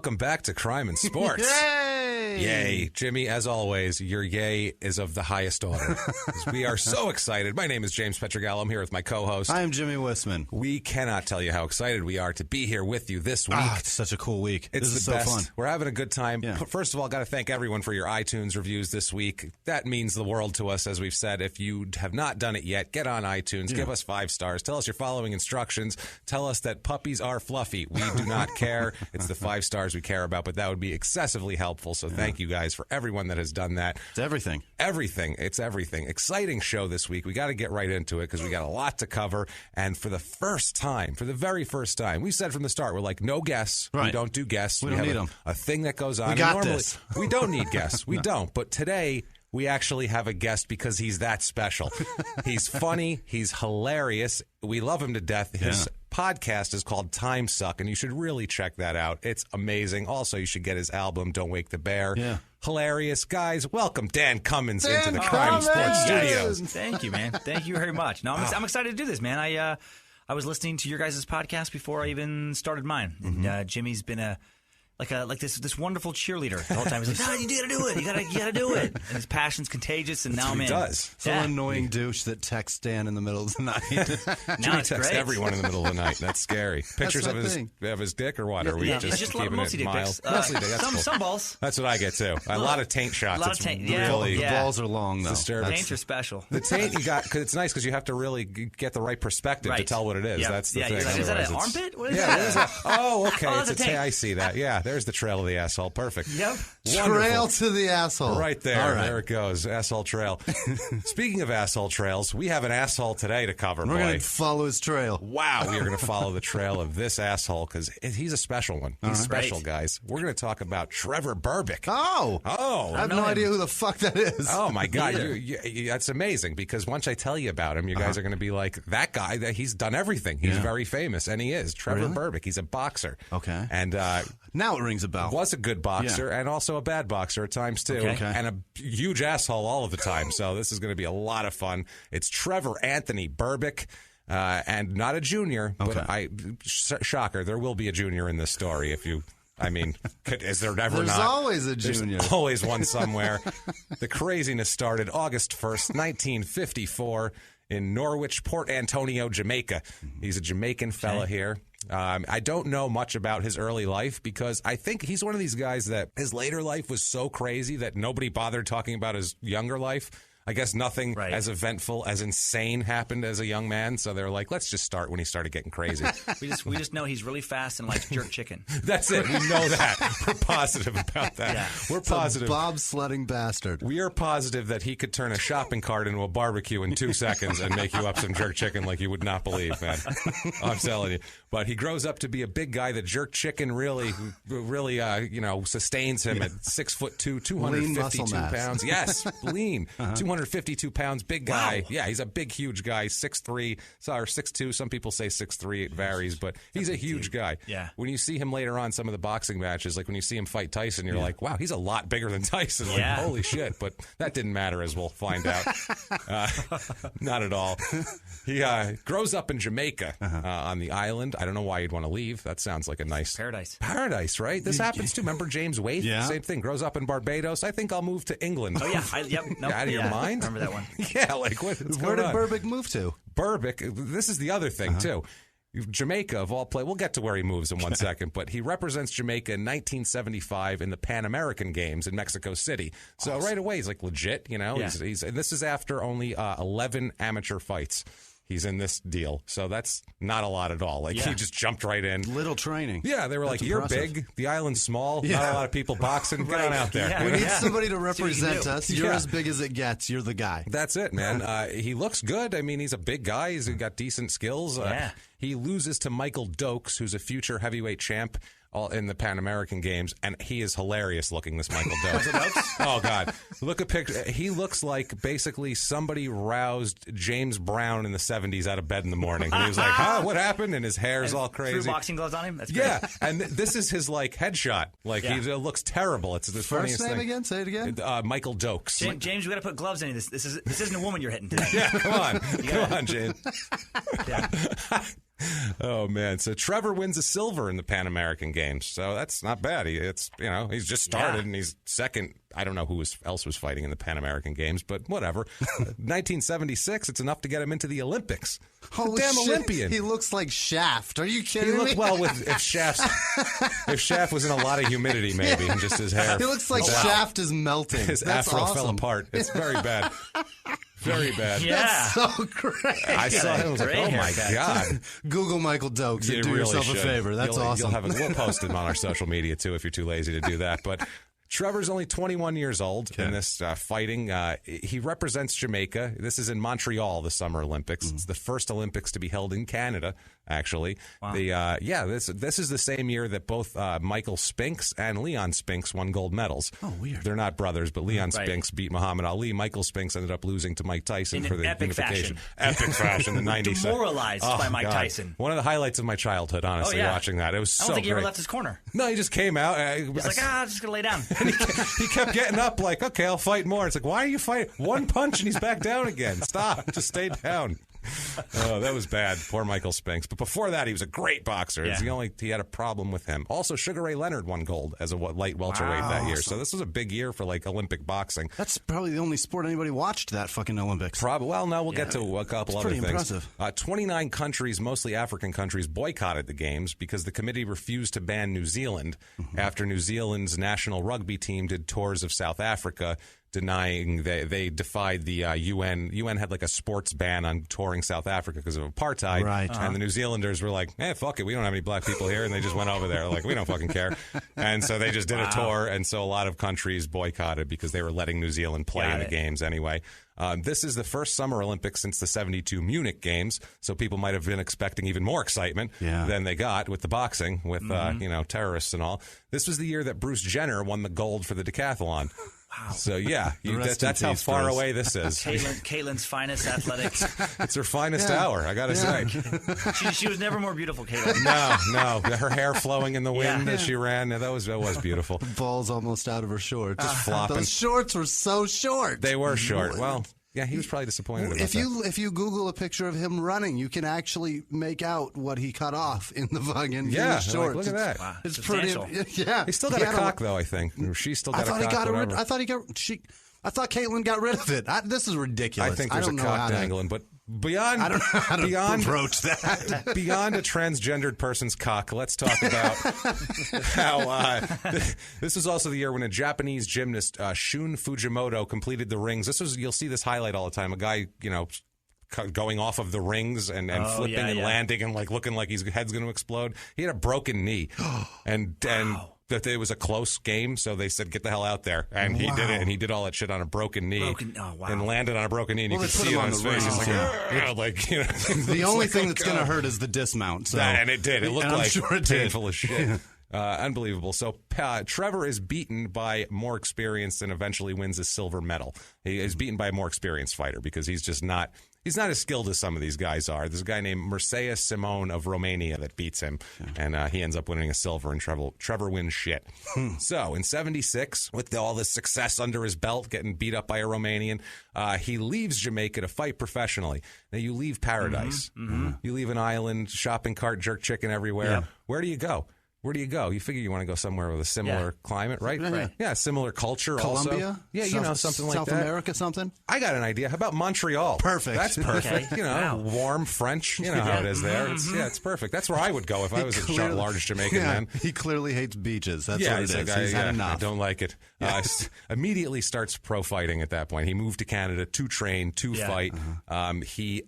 welcome back to Crime and Sports. Yay! Yay. Jimmy, as always, your yay is of the highest order. We are so excited. My name is James Pietragallo. I'm here with my co-host. I am Jimmy Whisman. We cannot tell you how excited we are to be here with you this week. It's such a cool week. This is so best. fun. We're having a good time. Yeah. First of all, got to thank everyone for your iTunes reviews this week. That means the world to us, as we've said. If you have not done it yet, get on iTunes. Give us 5 stars. Tell us you're following instructions. Tell us that puppies are fluffy. We do not care. It's the 5 stars we care about, but that would be excessively helpful. So thank you guys for everyone that has done that. It's everything. Everything. It's everything. Exciting show this week. We got to get right into it because we got a lot to cover. And for the first time, for the very first time, we said from the start, we're like, no guests. Right. We don't do guests. We don't need them. A thing that goes on. We got normally, this. We don't need guests. We don't. But today, we actually have a guest because he's that special. He's funny. He's hilarious. We love him to death. His podcast is called Time Suck, and you should really check that out. It's amazing. Also, you should get his album, Don't Wake the Bear. Yeah. Hilarious. Guys, welcome Dan Cummins into the Crime and Sports Studios. Thank you, man. Thank you very much. No, I'm excited to do this, man. I was listening to your guys' podcast before I even started mine. And, Jimmy's been like this wonderful cheerleader the whole time. He's like, no, you gotta do it. You gotta do it. And his passion's contagious, and now I'm in. He does. Some annoying douche that texts Dan in the middle of the night. Jimmy texts everyone in the middle of the night. That's scary. Pictures of his dick or what? Or are we just it's just keeping mostly it dick mild? pics. Mostly dick. That's cool. Some balls. That's what I get too. A lot of taint shots. A lot of It's taint, yeah. really The balls are long, though. disturbing. Taints are special. The taint you got, because it's nice because you have to really get the right perspective to tell what it is. Yep. That's the thing. You're like, is that an Otherwise armpit? What is yeah, that? oh, okay. Oh, it's that's a a taint. I see that. Yeah, there's the trail of the asshole. Perfect. Yep. Trail to the asshole. Right there. All right. There it goes. Asshole trail. Speaking of asshole trails, we have an asshole today to cover, We're boy. going to follow his trail. Wow, we are going to follow the trail of this asshole because he's a special one. He's special, Right. guys. We're going to talk about Trevor Berbick. Oh. Oh. I have no idea who the fuck that is. Oh, my God. That's amazing because once I tell you about him, you guys are going to be like, that guy, he's done everything. He's very famous, and he is. Trevor Berbick. He's a boxer. Okay. And Now it rings a bell. was a good boxer and also a bad boxer at times, too. Okay. And a huge asshole all of the time. So this is going to be a lot of fun. It's Trevor Anthony Berbick. And not a junior, but shocker, there will be a junior in this story if you... I mean, is there ever There's not? always a junior. There's always one somewhere. The craziness started August 1st, 1954 in Norwich, Port Antonio, Jamaica. He's a Jamaican fella here. I don't know much about his early life because I think he's one of these guys that his later life was so crazy that nobody bothered talking about his younger life. I guess nothing as eventful, as insane happened as a young man. So they're like, let's just start when he started getting crazy. We just know he's really fast and likes jerk chicken. That's it. We know that. We're positive about that. Yeah. We're positive. Bobsledding bastard. We are positive that he could turn a shopping cart into a barbecue in 2 seconds and make you up some jerk chicken like you would not believe, man. I'm telling you. But he grows up to be a big guy. The jerk chicken really sustains him at 6'2", 252 pounds. Yes, lean. 252 pounds, big guy. Wow. Yeah, he's a big, huge guy. 6'3", or 6'2". Some people say 6'3". It varies, but he's a huge guy. Yeah. When you see him later on some of the boxing matches, like when you see him fight Tyson, you're like, wow, he's a lot bigger than Tyson. Like, holy shit. But that didn't matter, as we'll find out. Not at all. He grows up in Jamaica on the island. I don't know why you'd want to leave. That sounds like a nice... Paradise, right? This happens too. Remember James Waite? Yeah. Same thing. Grows up in Barbados. I think I'll move to England. Oh, yeah. Out of your mind? Remember that one. Yeah, like what's Where going did on? Berbick move to? Berbick, this is the other thing, too. Jamaica, of all places. We'll get to where he moves in 1 second, but he represents Jamaica in 1975 in the Pan American Games in Mexico City. So right away, he's like legit, you know. Yeah. And this is after only 11 amateur fights. He's in this deal. So that's not a lot at all. Like, he just jumped right in. Little training. Yeah, they were That's like, you're impressive. big, the island's small, not a lot of people boxing, get on out there. Yeah. We need somebody to represent do. us. You're as big as it gets. You're the guy. That's it, man. He looks good. I mean, he's a big guy. He's got decent skills. He loses to Michael Dokes, who's a future heavyweight champ in the Pan American Games, and he is hilarious looking, this Michael Dokes. Oh, God. Look at picture. He looks like basically somebody roused James Brown in the 70s out of bed in the morning. And he was like, what happened? And his hair's all crazy. Threw boxing gloves on him? That's great. Yeah, and this is his, like, headshot. Like, he looks terrible. It's the funniest First name thing. again? Say it again. Michael Dokes. James, we got to put gloves on you. This isn't a woman you're hitting today. Yeah, come on. Come on, James. Oh, man. So Trevor wins a silver in the Pan American Games. So that's not bad. He's just started and he's second. I don't know who else was fighting in the Pan American Games, but whatever. 1976, it's enough to get him into the Olympics. Holy Damn shit. Olympian. He looks like Shaft. Are you He kidding me? looked well if Shaft was in a lot of humidity, maybe, and just his hair. He looks like Shaft is melting. His That's afro awesome. fell apart. It's very bad. Very bad. Yeah. That's so great. I saw him. I was like, oh my God. Google Michael Dokes and You do really yourself should. a favor. That's awesome. We'll post it on our social media, too, if you're too lazy to do that. But Trevor's only 21 years old in this fighting. He represents Jamaica. This is in Montreal, the Summer Olympics. It's the first Olympics to be held in Canada, actually. Wow. This is the same year that both Michael Spinks and Leon Spinks won gold medals. Oh, weird. They're not brothers, but Leon Spinks beat Muhammad Ali. Michael Spinks ended up losing to Mike Tyson for the epic unification. fashion. Epic fashion in the 90s. Demoralized by Mike Tyson. One of the highlights of my childhood, honestly, watching that. It was so I don't think he ever great. left his corner. No, he just came out. He's like, I'm just going to lay down. He kept getting up like, okay, I'll fight more. It's like, why are you fighting? One punch and he's back down again. Stop. Just stay down. Oh, that was bad. Poor Michael Spinks. But before that, he was a great boxer. Yeah. He had a problem with him. Also, Sugar Ray Leonard won gold as a light welterweight that year. So this was a big year for Olympic boxing. That's probably the only sport anybody watched that fucking Olympics. Well, no, we'll get to a couple other pretty things. impressive. 29 countries, mostly African countries, boycotted the games because the committee refused to ban New Zealand after New Zealand's national rugby team did tours of South Africa, denying they defied the UN. UN had like a sports ban on touring South Africa because of apartheid. Right. And the New Zealanders were like, fuck it, we don't have any black people here. And they just went over there like, we don't fucking care. And so they just did a tour. And so a lot of countries boycotted because they were letting New Zealand play in the games anyway. This is the first Summer Olympics since the 72 Munich Games, so people might have been expecting even more excitement than they got with the boxing, with terrorists and all. This was the year that Bruce Jenner won the gold for the decathlon. Wow. So, that's how far away this is. Caitlin's finest athletics. It's her finest hour, I got to say. She was never more beautiful, Caitlin. No. Her hair flowing in the wind as she ran. That was beautiful. The ball's almost out of her shorts. Just flopping. Those shorts were so short. They were short. Well, yeah, he was probably disappointed about that. If you Google a picture of him running, you can actually make out what he cut off in the fucking shorts. Like, look at that. Wow. It's pretty. Yeah, he's still got a cock though. I think she still got a cock. I thought Caitlin got rid of it. This is ridiculous. I think there's a cock dangling, but beyond I don't know how to approach that. Beyond a transgendered person's cock, let's talk about how this was also the year when a Japanese gymnast, Shun Fujimoto, completed the rings. You'll see this highlight all the time. A guy, going off of the rings and flipping and landing and looking like his head's going to explode. He had a broken knee, and that it was a close game, so they said, get the hell out there. And he did it, and he did all that shit on a broken knee. And landed on a broken knee, and you could see it on his face. He's the only thing that's going to hurt is the dismount. So. And it did. It looked like painful as shit. Yeah. Unbelievable. So Trevor is beaten by more experienced and eventually wins a silver medal. He is beaten by a more experienced fighter because he's just not... He's not as skilled as some of these guys are. There's a guy named Mircea Simon of Romania that beats him, and he ends up winning a silver, and Trevor wins shit. So in 76, with all this success under his belt, getting beat up by a Romanian, he leaves Jamaica to fight professionally. Now, you leave paradise. You leave an island, shopping cart, jerk chicken everywhere. Yeah. Where do you go? Where do you go? You figure you want to go somewhere with a similar climate, right? Right. Yeah, similar culture Colombia? also. Yeah, something like that. South America, something? I got an idea. How about Montreal? Perfect. That's perfect. Okay. Warm French. You know how it is there. It's perfect. That's where I would go if I was a large Jamaican man. He clearly hates beaches. That's what it is. He's had enough. I don't like it. Immediately starts pro fighting at that point. He moved to Canada to train, to fight. He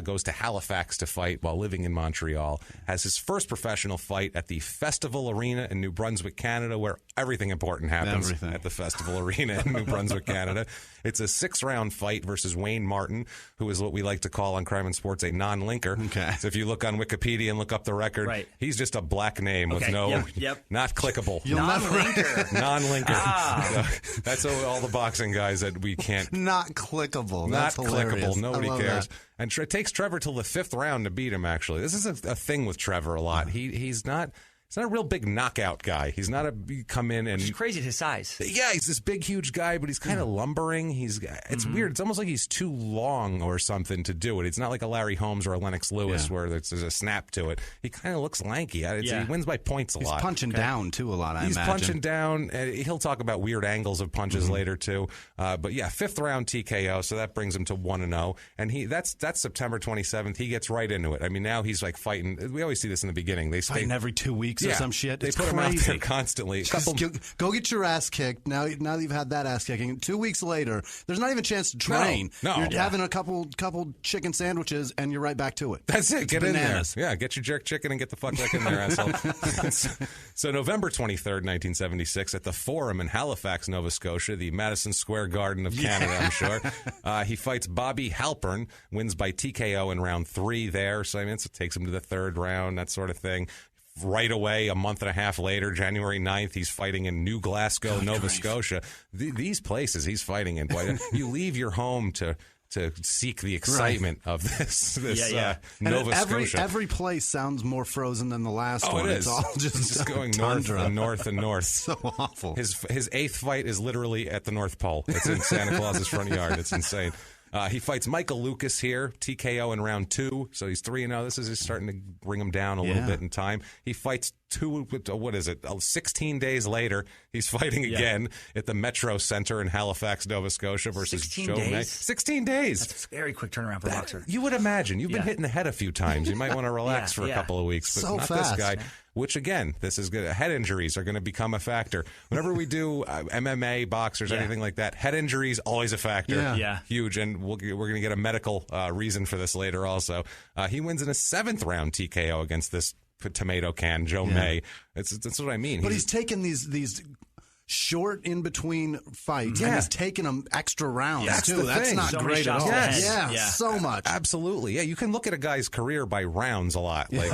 goes to Halifax to fight while living in Montreal. Has his first professional fight at the Festival Arena in New Brunswick, Canada, where everything important happens at the Festival Arena in New Brunswick, Canada. It's a 6-round fight versus Wayne Martin, who is what we like to call on Crime and Sports a non-linker. Okay. So if you look on Wikipedia and look up the record, he's just a black name with no, not clickable. Non-linker. Non-linker. So that's all the boxing guys that we can't. Not clickable. Not That's hilarious. clickable. Nobody cares. That. And it takes Trevor till the 5th round to beat him, actually. This is a thing with Trevor a lot. He's not a real big knockout guy. He's not come in and It's crazy at his size. Yeah, he's this big, huge guy, but he's kind of lumbering. It's weird. It's almost like he's too long or something to do it. It's not like a Larry Holmes or a Lennox Lewis where there's a snap to it. He kind of looks lanky. He wins by points a lot. He's punching down, too, a lot, I imagine. He's punching down. He'll talk about weird angles of punches later, too. But yeah, 5th round TKO, so that brings him to 1-0. And that's September 27th. He gets right into it. I mean, now he's like fighting. We always see this in the beginning. They fighting every 2 weeks or some shit. They put him out there constantly. Go get your ass kicked. Now that you've had that ass kicking, 2 weeks later, there's not even a chance to train. No. You're having a couple chicken sandwiches, and you're right back to it. That's it. Get bananas. in there. Yeah, get your jerk chicken and get the fuck back in there, asshole. So November 23rd, 1976, at the Forum in Halifax, Nova Scotia, the Madison Square Garden of Canada, I'm sure, he fights Bobby Halpern, wins by TKO in round 3 there. So, I mean, it takes him to the 3rd round, that sort of thing. Right away, a month and a half later, January 9th, he's fighting in New Glasgow, Nova Scotia. These places he's fighting in, boy, you leave your home to seek the excitement of this Nova Scotia. Every place sounds more frozen than the last one. It is. It's all just going north and north and north. So awful. His 8th fight is literally at the North Pole. It's in Santa Claus's front yard. It's insane. He fights Michael Lucas here, TKO in round 2, so he's 3-0. This is starting to bring him down a little bit in time. He fights 16 days later, he's fighting again at the Metro Center in Halifax, Nova Scotia versus Joe May. 16 days. That's a very quick turnaround for a boxer. You would imagine. You've been hitting the head a few times. You might want to relax for a couple of weeks, but so not fast, this guy. Which, again, this is good. Head injuries are going to become a factor. Whenever we do MMA, boxers, anything like that, head injuries, always a factor. Yeah. Huge. And we're going to get a medical reason for this later also. He wins in a 7th round TKO against this tomato can, Joe May. That's what I mean. But he's taken these short in between fights, and he's taking them extra rounds too. That's not great at all. Yeah, so much. Absolutely. Yeah, you can look at a guy's career by rounds a lot. Like,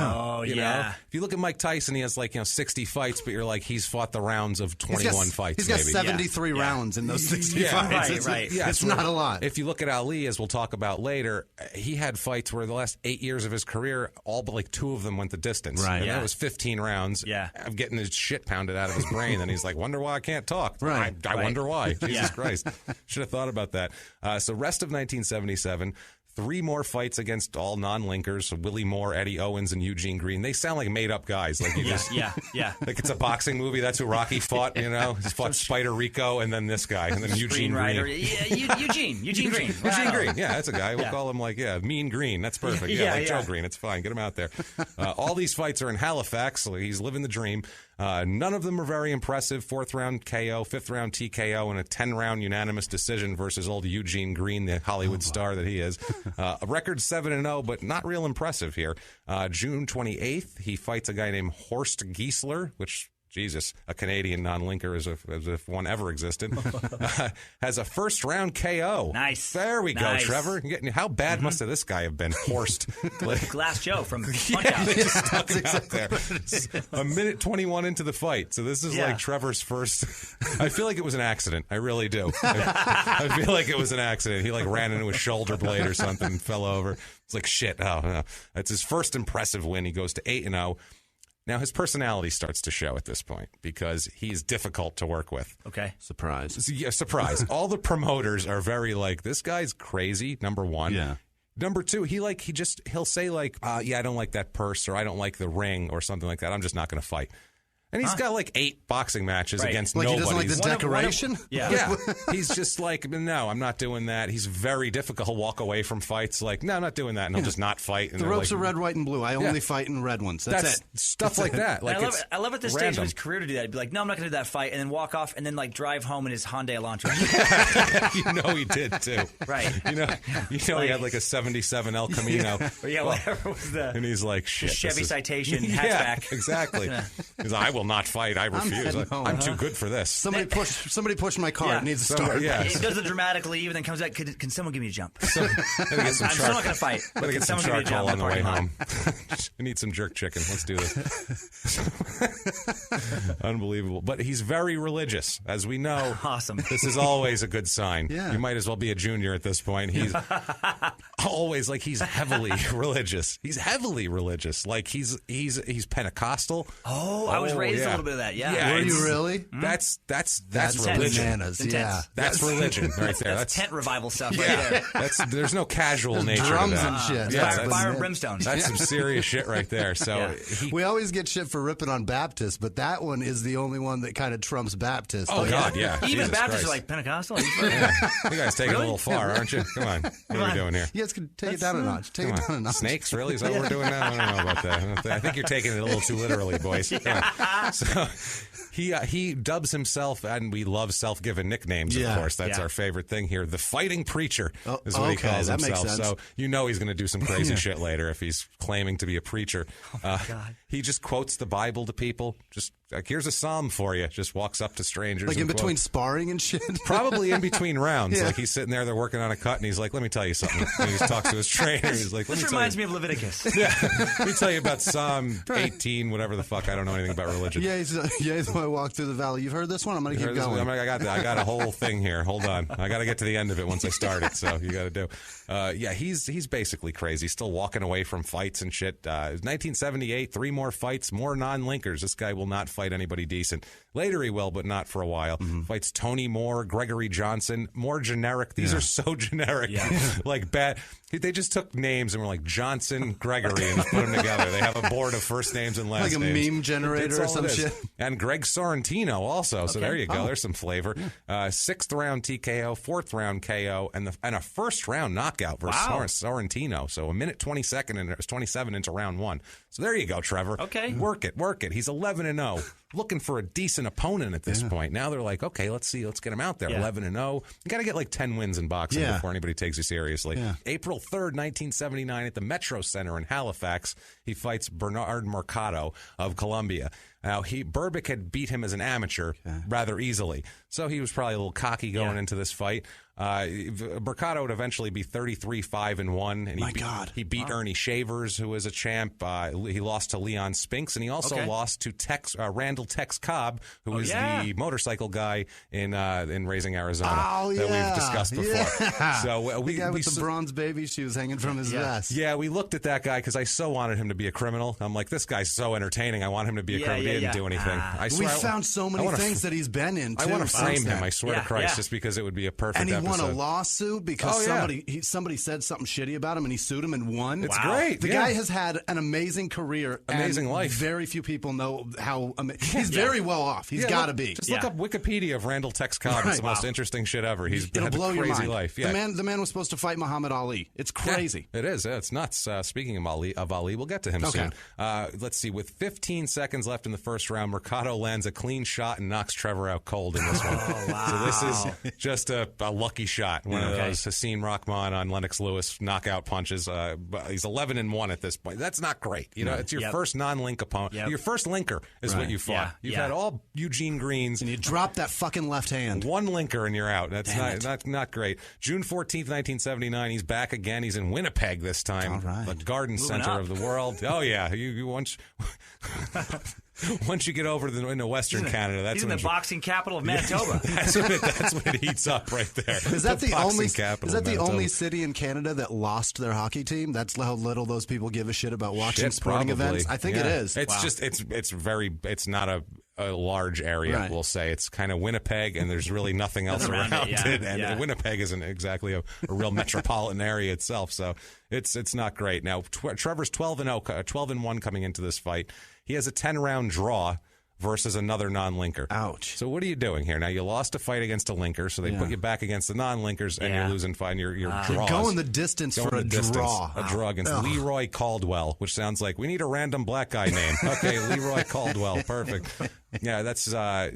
you know, if you look at Mike Tyson, he has 60 fights, but you're like, he's fought the rounds of 21 fights. He's got 73 rounds in those 60 fights. Right. It's not a lot. If you look at Ali, as we'll talk about later, he had fights where the last 8 years of his career, all but 2 of them went the distance. Right. And that was 15 rounds of getting his shit pounded out of his brain. And he's like, wonder why I can't talk. Right. I wonder why. Jesus Christ. Should have thought about that. So rest of 1977, 3 more fights against all non-linkers, Willie Moore, Eddie Owens, and Eugene Green. They sound like made-up guys. Like like it's a boxing movie. That's who Rocky fought, you know? He fought Spider Rico and then this guy, and then Eugene Green. Eugene Green. Eugene Green. Yeah, that's a guy. We'll call him Mean Green. That's perfect. Joe Green. It's fine. Get him out there. All these fights are in Halifax. So he's living the dream. None of them are very impressive. 4th round KO, 5th round TKO, and a 10-round unanimous decision versus old Eugene Green, the Hollywood star that he is. A record 7-0, but not real impressive here. June 28th, he fights a guy named Horst Giesler, which... Jesus, a Canadian non-linker as if one ever existed. Has a 1st round KO. Nice. There we go, Trevor. How bad must have this guy have been? Horst. Glass Joe from Punch-Out. They just stuck him out there. A minute 21 into the fight. So this is like Trevor's first. I feel like it was an accident. I really do. I feel like it was an accident. He ran into a shoulder blade or something and fell over. It's like, shit. Oh, no. It's his first impressive win. He goes to 8-0. Now, his personality starts to show at this point because he's difficult to work with. Okay. Surprise. Yeah, surprise. All the promoters are very this guy's crazy, number one. Yeah. Number 2, he'll say I don't like that purse or I don't like the ring or something like that. I'm just not going to fight. And he's got 8 boxing matches against nobody. He doesn't like the decoration? Yeah. He's just no, I'm not doing that. He's very difficult. He'll walk away from fights no, I'm not doing that. And he'll just not fight. And the ropes are red, white, and blue. I only fight in red ones. That's it. Stuff like that. I love at this stage of his career to do that. He'd be like, no, I'm not going to do that fight. And then walk off and then drive home in his Hyundai Elantra. He did too. Right. He had a 77 El Camino. Whatever was the... And he's like, shit. Chevy Citation hatchback. Yeah, exactly. Because I will not fight. I refuse. I'm too good for this. Somebody push my cart. It needs to start. Yeah. He does the dramatic leave and then comes back. Can someone give me a jump? I'm still not going to fight. Gotta get some charcoal on the way home. I need some jerk chicken. Let's do this. Unbelievable. But he's very religious, as we know. Awesome. This is always a good sign. Yeah. You might as well be a junior at this point. He's always he's heavily religious. He's heavily religious. Like he's Pentecostal. Oh, I was raised a little bit of that. Yeah. Were you really? That's religion. Bananas. Yeah. That's religion right there. That's tent revival stuff right there. There's no casual nature drums to that. and shit. Yeah, fire and brimstone. That's some serious shit right there. So we always get shit for ripping on Baptists, but that one is the only one that kind of trumps Baptists. Oh, God, yeah. Even Jesus Baptists Christ. are like Pentecostal. You guys taking it a little far, aren't you? Come on. What are we doing here? You guys can take it down a notch. Take it down a notch. Snakes, really? Is that what we're doing now? I don't know about that. I think you're taking it a little too literally, boys. So he dubs himself, and we love self-given nicknames, of course. That's our favorite thing here. The Fighting Preacher is what he calls himself. Makes sense. So you know he's going to do some crazy shit later if he's claiming to be a preacher. God. He just quotes the Bible to people. Just here's a psalm for you. Just walks up to strangers. Like in between sparring and shit? Probably in between rounds. Yeah. Like he's sitting there, they're working on a cut, and he's like, let me tell you something. And he just talks to his trainer. He's like, This reminds me of Leviticus. Yeah. Let me tell you about Psalm 18, whatever the fuck. I don't know anything about religion. Yeah, he's when I walk through the valley. You've heard this one? I'm going to keep going. I got a whole thing here. Hold on. I got to get to the end of it once I start it, so you got to do. He's basically crazy. Still walking away from fights and shit. 1978, 3 more fights, more non-linkers. This guy will not fight anybody decent. Later he will, but not for a while. Fights Tony Moore, Gregory Johnson, more generic. These are so generic. Like bad. They just took names and were like Johnson, Gregory, and just put them together. They have a board of first names and last names. Like a meme generator or some shit. And Greg Sorrentino also. So there you go. There's some flavor. 6th round TKO, 4th round KO, and a first round knockout versus Sorrentino. So 1:22 and 27 into round 1. So there you go, Trevor. Okay. Work it. He's 11-0. Looking for a decent opponent at this point. Now they're like, okay, let's get him out there. 11-0. You got to get like 10 wins in boxing before anybody takes you seriously. April 3rd, 1979, at the Metro Center in Halifax, he fights Bernard Mercado of Colombia. Now, Berbick had beat him as an amateur rather easily, so he was probably a little cocky going into this fight. Mercado would eventually be 33-5-1, and he beat Ernie Shavers, who was a champ. He lost to Leon Spinks, and he also lost to Randall Tex Cobb, who was the motorcycle guy in Raising Arizona that we've discussed before. So the guy with the bronze baby shoes hanging from his vest. Yeah, we looked at that guy because I so wanted him to be a criminal. I'm like, this guy's so entertaining. I want him to be a criminal. He didn't do anything. I swear, we found so many things that he's been in, too. I want to frame him, I swear to Christ, just because it would be a perfect episode. And he won a lawsuit because somebody said something shitty about him, and he sued him and won. It's great. The guy has had an amazing career. Amazing life. Very few people know how he's very well off. He's got to be. Just look up Wikipedia of Randall Tex Cobb. It's the most interesting shit ever. It'll had blow a crazy your mind. Life. Yeah. The man was supposed to fight Muhammad Ali. It's crazy. It is. It's nuts. Speaking of Ali, we'll get to him soon. Let's see. With 15 seconds left in the first round, Mercado lands a clean shot and knocks Trevor out cold in this one. So this is just a lucky shot. One of those Hasim Rahman on Lennox Lewis knockout punches. He's 11-1 at this point. That's not great. You know, it's your first non-link opponent. Your first linker is what you fought. You've had all Eugene Greens. And you drop that fucking left hand. One linker and you're out. That's not great. June 14th, 1979, he's back again. He's in Winnipeg this time. The Garden Center of the world. Oh, yeah. You once... Once you get over into Western Canada, that's he's in the boxing capital of Manitoba. That's when it heats up right there. Is that the only city in Canada that lost their hockey team? That's how little those people give a shit about watching sporting events. I think it is. It's just it's not a large area. We'll say it's kind of Winnipeg, and there's really nothing else around it. And Winnipeg isn't exactly a real metropolitan area itself, so it's not great. Now Trevor's 12-1 coming into this fight. He has a 10-round draw versus another non-linker. Ouch. So what are you doing here? Now, you lost a fight against a linker, so they put you back against the non-linkers, and you're losing fight. Your draws. You're going the distance for a draw. A draw against Leroy Caldwell, which sounds like we need a random black guy name. Okay, Leroy Caldwell. Perfect. Yeah, that's... Now,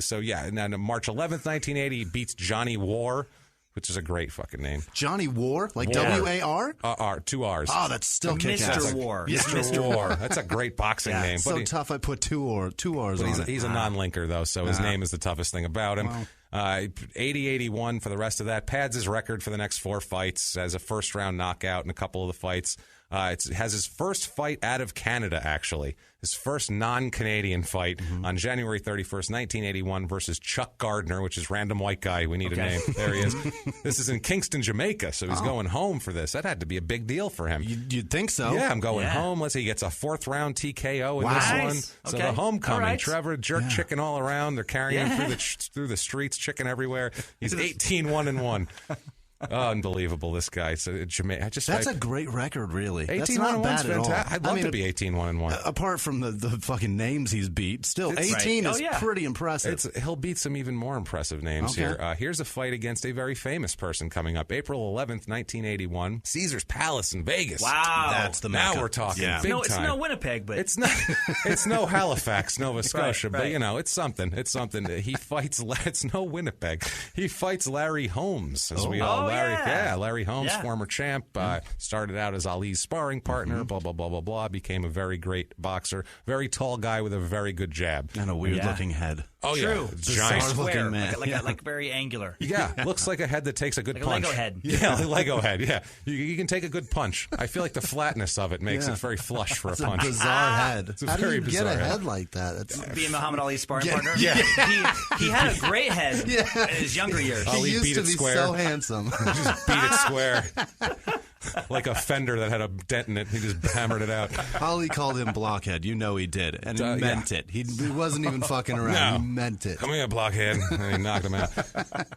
March 11th, 1980, he beats Johnny War. which is a great fucking name. Johnny War, like W-A-R? R, 2 R's. Oh, that's still kick-ass. Mr. War. Mr. War. That's a great boxing name. It's so tough I put two R's on it. He's a non-linker, though, so his name is the toughest thing about him. Wow. 80-81 for the rest of that. Pads his record for the next 4 fights as a first-round knockout in a couple of the fights. It has his first fight out of Canada, actually. His first non-Canadian fight on January 31st, 1981 versus Chuck Gardner, which is random white guy. We need a name. There he is. This is in Kingston, Jamaica, so he's going home for this. That had to be a big deal for him. You'd think so. Yeah, I'm going home. Let's see, he gets a 4th-round TKO in this one. So the homecoming. Trevor, jerk chicken all around. They're carrying him through the streets, chicken everywhere. He's 18-1-1. Unbelievable, this guy. So Jamaica. That's a great record, really. 18-1-1's fantastic. I'd love to be 18-1-1. Apart from the fucking names he's beat, still 18 is pretty impressive. He'll beat some even more impressive names here. Here's a fight against a very famous person coming up. April 11th, 1981. Caesar's Palace in Vegas. Wow. That's the Mecca. Now we're talking big time. It's no Winnipeg, but... It's not. It's no Halifax, Nova Scotia, but, it's something. It's something. He fights... It's no Winnipeg. He fights Larry Holmes, as we all... Larry Holmes, former champ, started out as Ali's sparring partner, blah, blah, blah, blah, blah, became a very great boxer, very tall guy with a very good jab. And a weird-looking head. Oh, true. Giant. Square-looking man. Like very angular. Yeah, looks like a head that takes a good punch. Lego head. Yeah, Lego head, yeah. You can take a good punch. I feel like the flatness of it makes it very flush for a punch. It's a bizarre head. It's How do you get a head. Head like that? Being Muhammad Ali's sparring partner? Yeah. He had a great head in his younger years. He used beat to it be square. so handsome. He just beat it square. Like a fender that had a dent in it. He just hammered it out. Ali called him blockhead. You know he did. And he meant it. He wasn't even fucking around. No. He meant it. Come here, blockhead. And he knocked him out.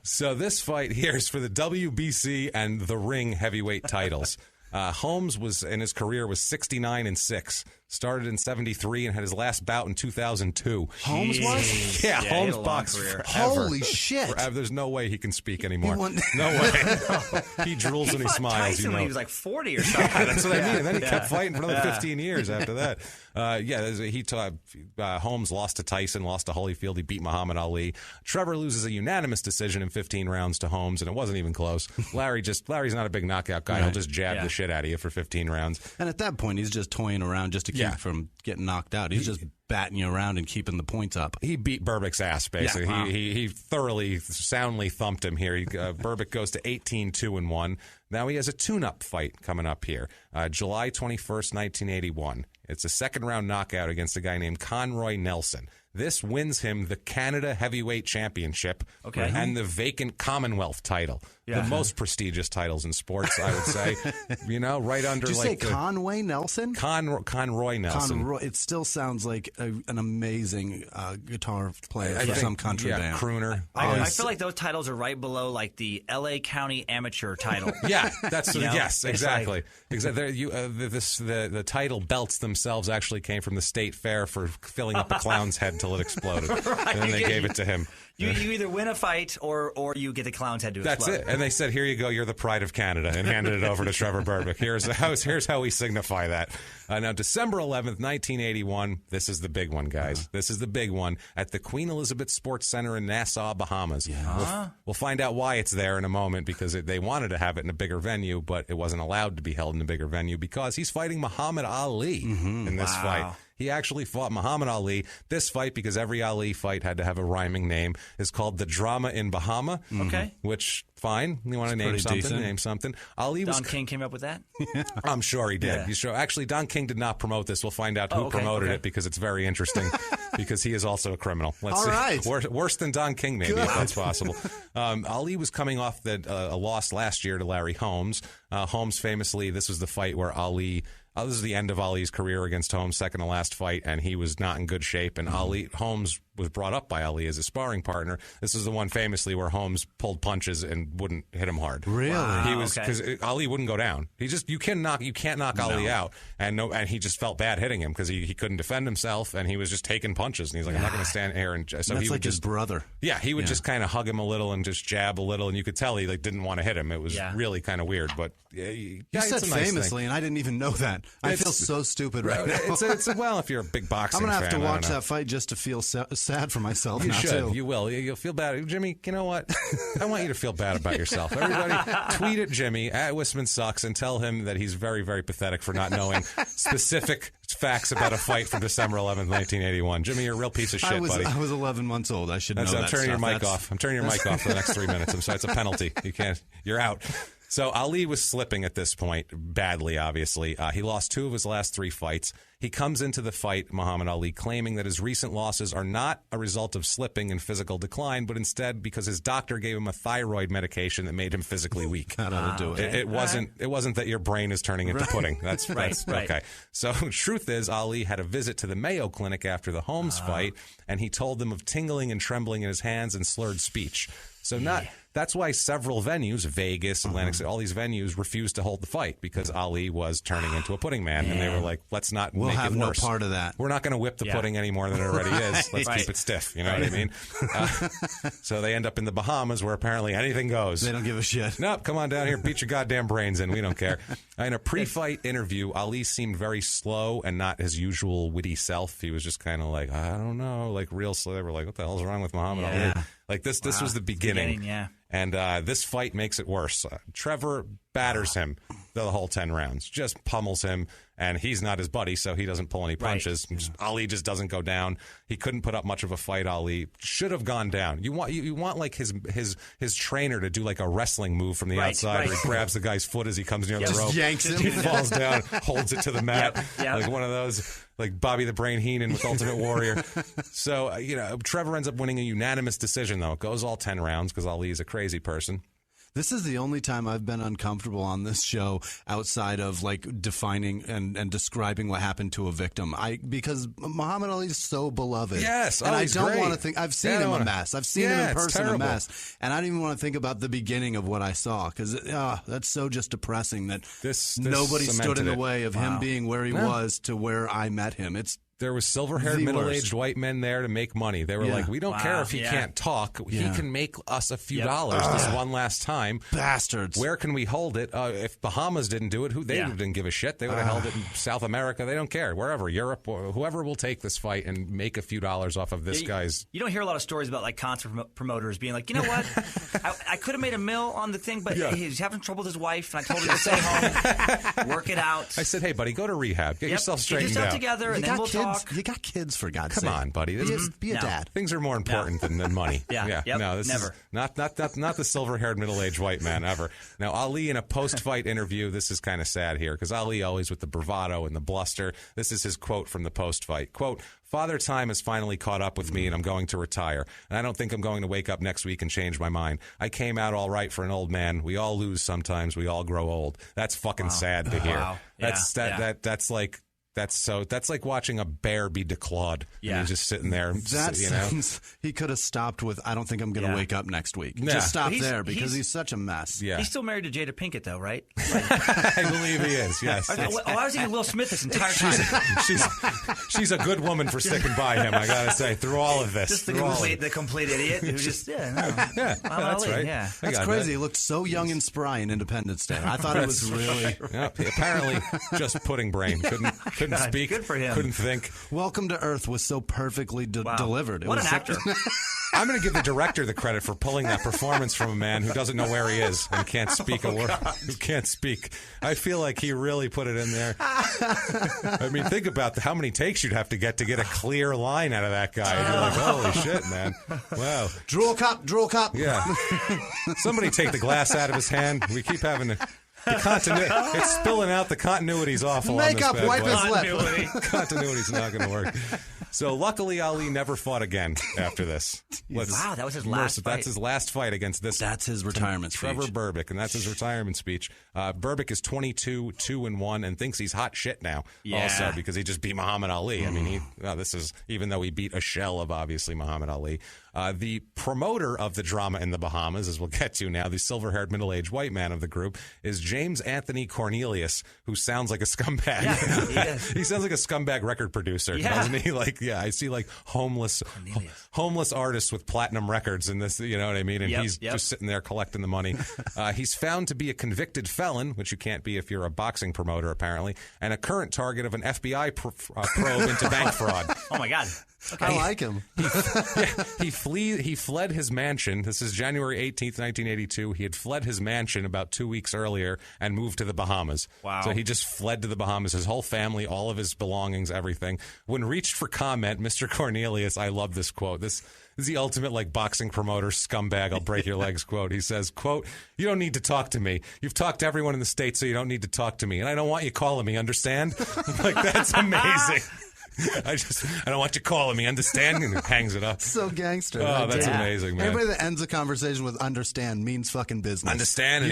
So this fight here is for the WBC and the Ring heavyweight titles. Holmes was in his career was 69-6. Started in 73 and had his last bout in 2002. Holmes was? Yeah, Holmes boxed forever. Holy shit. Forever. There's no way he can speak anymore. No way. He drools when he smiles. Tyson when he was like 40 or something. Yeah, that's what I mean. And then he kept fighting for another 15 years after that. Holmes lost to Tyson, lost to Holyfield. He beat Muhammad Ali. Trevor loses a unanimous decision in 15 rounds to Holmes, and it wasn't even close. Larry's not a big knockout guy. He'll just jab the shit out of you for 15 rounds. And at that point, he's just toying around just to keep from getting knocked out. He's just batting you around and keeping the points up. He beat Berbick's ass, basically. Yeah, wow. He thoroughly, soundly thumped him here. Berbick goes to 18-2-1. Now he has a tune-up fight coming up here. July 21st, 1981. It's a second-round knockout against a guy named Conroy Nelson. This wins him the Canada Heavyweight Championship and the vacant Commonwealth title. The most prestigious titles in sports, I would say. Right under. Did you say Conway Nelson? Conroy Nelson. It still sounds like an amazing guitar player for some country band. Crooner. I feel like those titles are right below like the L.A. County Amateur title. Yeah, that's yes, exactly. The title belts themselves actually came from the state fair for filling up a clown's head till it exploded, and then they gave it to him. You either win a fight or you get the clown's head to explode. That's it. And they said, "Here you go. You're the pride of Canada," and handed it over to Trevor Berbick. Here's how we signify that. Now, December 11th, 1981. This is the big one, guys. This is the big one at the Queen Elizabeth Sports Center in Nassau, Bahamas. Yeah. We'll find out why it's there in a moment, because they wanted to have it in a bigger venue, but it wasn't allowed to be held in a bigger venue because he's fighting Muhammad Ali in this fight. He actually fought Muhammad Ali. This fight, because every Ali fight had to have a rhyming name, is called The Drama in Bahama. Okay. Which, fine. You want to name something? Decent. Name something. Ali Don King came up with that? I'm sure he did. Yeah. Actually, Don King did not promote this. We'll find out who promoted it, because it's very interesting, because he is also a criminal. All right. Worse than Don King, maybe, if that's possible. Ali was coming off a loss last year to Larry Holmes. Holmes famously, this was the fight where Ali... this is the end of Ali's career against Holmes, second to last fight, and he was not in good shape. And Holmes was brought up by Ali as a sparring partner. This is the one famously where Holmes pulled punches and wouldn't hit him hard. Really? He was, because Ali wouldn't go down. You can't knock Ali out, and he just felt bad hitting him because he couldn't defend himself, and he was just taking punches. And he's like, I'm not going to stand here. And so that's he would like his brother. Yeah, he would just kind of hug him a little and just jab a little, and you could tell he didn't want to hit him. It was really kind of weird, but you said famously, and I didn't even know that. I feel so stupid right now. Well, if you're a big boxing fan, I'm going to have to watch that fight just to feel sad for myself You now, should. too. You will. You'll feel bad. Jimmy, you know what? I want you to feel bad about yourself. Everybody, tweet at Jimmy, at Whisman Sucks, and tell him that he's very, very pathetic for not knowing specific facts about a fight from December 11th, 1981. Jimmy, you're a real piece of shit, buddy. I was 11 months old. I should know that. I'm turning stuff. your mic off. I'm turning your mic off for the next 3 minutes. I'm sorry. It's a penalty. You can't. You're out. So Ali was slipping at this point, badly, obviously. He lost 2 of his last 3 fights. He comes into the fight, Muhammad Ali, claiming that his recent losses are not a result of slipping and physical decline, but instead because his doctor gave him a thyroid medication that made him physically weak. That ought to do it. It wasn't that your brain is turning into pudding. That's Right. okay. So truth is, Ali had a visit to the Mayo Clinic after the Holmes fight, and he told them of tingling and trembling in his hands and slurred speech. So that's why several venues, Vegas, Atlantic City, all these venues refused to hold the fight because Ali was turning into a pudding man. And they were like, let's not make it worse. We'll have no part of that. We're not going to whip the pudding any more than it already is. Let's keep it stiff. You know what I mean? So they end up in the Bahamas where apparently anything goes. They don't give a shit. Nope, come on down here, beat your goddamn brains in. We don't care. In a pre-fight interview, Ali seemed very slow and not his usual witty self. He was just kind of like, I don't know, like real slow. They were like, what the hell's wrong with Muhammad Ali? Like this was the beginning. And this fight makes it worse. Trevor batters him the whole 10 rounds, just pummels him, and he's not his buddy, so he doesn't pull any punches. Ali just doesn't go down. He couldn't put up much of a fight. Ali should have gone down. You want like his trainer to do like a wrestling move from the outside where he grabs the guy's foot as he comes near the rope. Just yanks him. He falls down, holds it to the mat, like one of those. Like Bobby the Brain Heenan with Ultimate Warrior. So, Trevor ends up winning a unanimous decision, though. It goes all 10 rounds because Ali is a crazy person. This is the only time I've been uncomfortable on this show outside of like defining and describing what happened to a victim. Because Muhammad Ali is so beloved. Yes, and I don't great. want to think. I've seen him a mess. I've seen him in person a mess, and I don't even want to think about the beginning of what I saw because that's so just depressing that this nobody stood in the it. way of him being where he was to where I met him. There was silver-haired, middle-aged white men there to make money. They were like, we don't care if he can't talk. He can make us a few dollars this one last time. Bastards. Where can we hold it? If Bahamas didn't do it, they didn't give a shit. They would have held it in South America. They don't care. Wherever, Europe, whoever will take this fight and make a few dollars off of this guy's... You don't hear a lot of stories about like concert promoters being like, you know what? I could have made a mill on the thing, but he's having trouble with his wife, and I told him to stay home, work it out. I said, hey, buddy, go to rehab. Get yourself straightened out. Get yourself together, and then we'll talk. You got kids, for God's sake. Come on, buddy. Be a dad. Things are more important than money. No, this never. is not the silver-haired middle-aged white man ever. Now, Ali in a post-fight interview, this is kind of sad here because Ali always with the bravado and the bluster. This is his quote from the post-fight. Quote, Father Time has finally caught up with me and I'm going to retire. And I don't think I'm going to wake up next week and change my mind. I came out all right for an old man. We all lose sometimes. We all grow old. That's fucking sad to hear. Wow. That's like... That's like watching a bear be declawed. Yeah. He's just sitting there. That sounds, he could have stopped with, I don't think I'm going to wake up next week. Just stop there because he's such a mess. Yeah. He's still married to Jada Pinkett, though, right? I believe he is, yes. I was thinking Will Smith this entire time. She's a good woman for sticking by him, I got to say, through all of this. Just the complete idiot who just, that's right. Yeah. That's crazy. He looked so young and spry in Independence Day. I thought it was really... apparently just pudding brain. Couldn't speak. Good for him. Couldn't think. Welcome to Earth was so perfully delivered. What an actor. I'm going to give the director the credit for pulling that performance from a man who doesn't know where he is and can't speak a word. Who can't speak. I feel like he really put it in there. I mean, think about how many takes you'd have to get a clear line out of that guy. And you're like, holy shit, man. Wow. Drool cop. Yeah. Somebody take the glass out of his hand. We keep having to... The continuity, it's spilling out. The continuity's awful. Makeup, wipe his lip. Continuity's not going to work. So luckily, Ali never fought again after this. Wow, that was his last fight. That's his last fight against this. That's his retirement speech. Trevor Berbick, and that's his retirement speech. Berbick is 22-2-1 and thinks he's hot shit now. Yeah. Also because he just beat Muhammad Ali. I mean, this is even though he beat a shell of obviously Muhammad Ali. The promoter of the drama in the Bahamas, as we'll get to now, the silver-haired middle-aged white man of the group, is James Anthony Cornelius, who sounds like a scumbag. Yeah, he sounds like a scumbag record producer, doesn't he? I see like homeless artists with platinum records in this, you know what I mean? And he's just sitting there collecting the money. He's found to be a convicted felon, which you can't be if you're a boxing promoter, apparently, and a current target of an FBI probe into bank fraud. Oh, my God. Okay. I like him. He fled his mansion. This is January 18th, 1982. He had fled his mansion about 2 weeks earlier and moved to the Bahamas. Wow. So he just fled to the Bahamas, his whole family, all of his belongings, everything. When reached for comment, Mr. Cornelius, I love this quote. This is the ultimate like boxing promoter scumbag, I'll break your legs quote. He says, quote, "You don't need to talk to me. You've talked to everyone in the state, so you don't need to talk to me. And I don't want you calling me, understand?" Like, that's amazing. I don't want you calling me, understand? And he hangs it up. So gangster. Oh, that's amazing, man. Anybody that ends a conversation with understand means fucking business. Understand?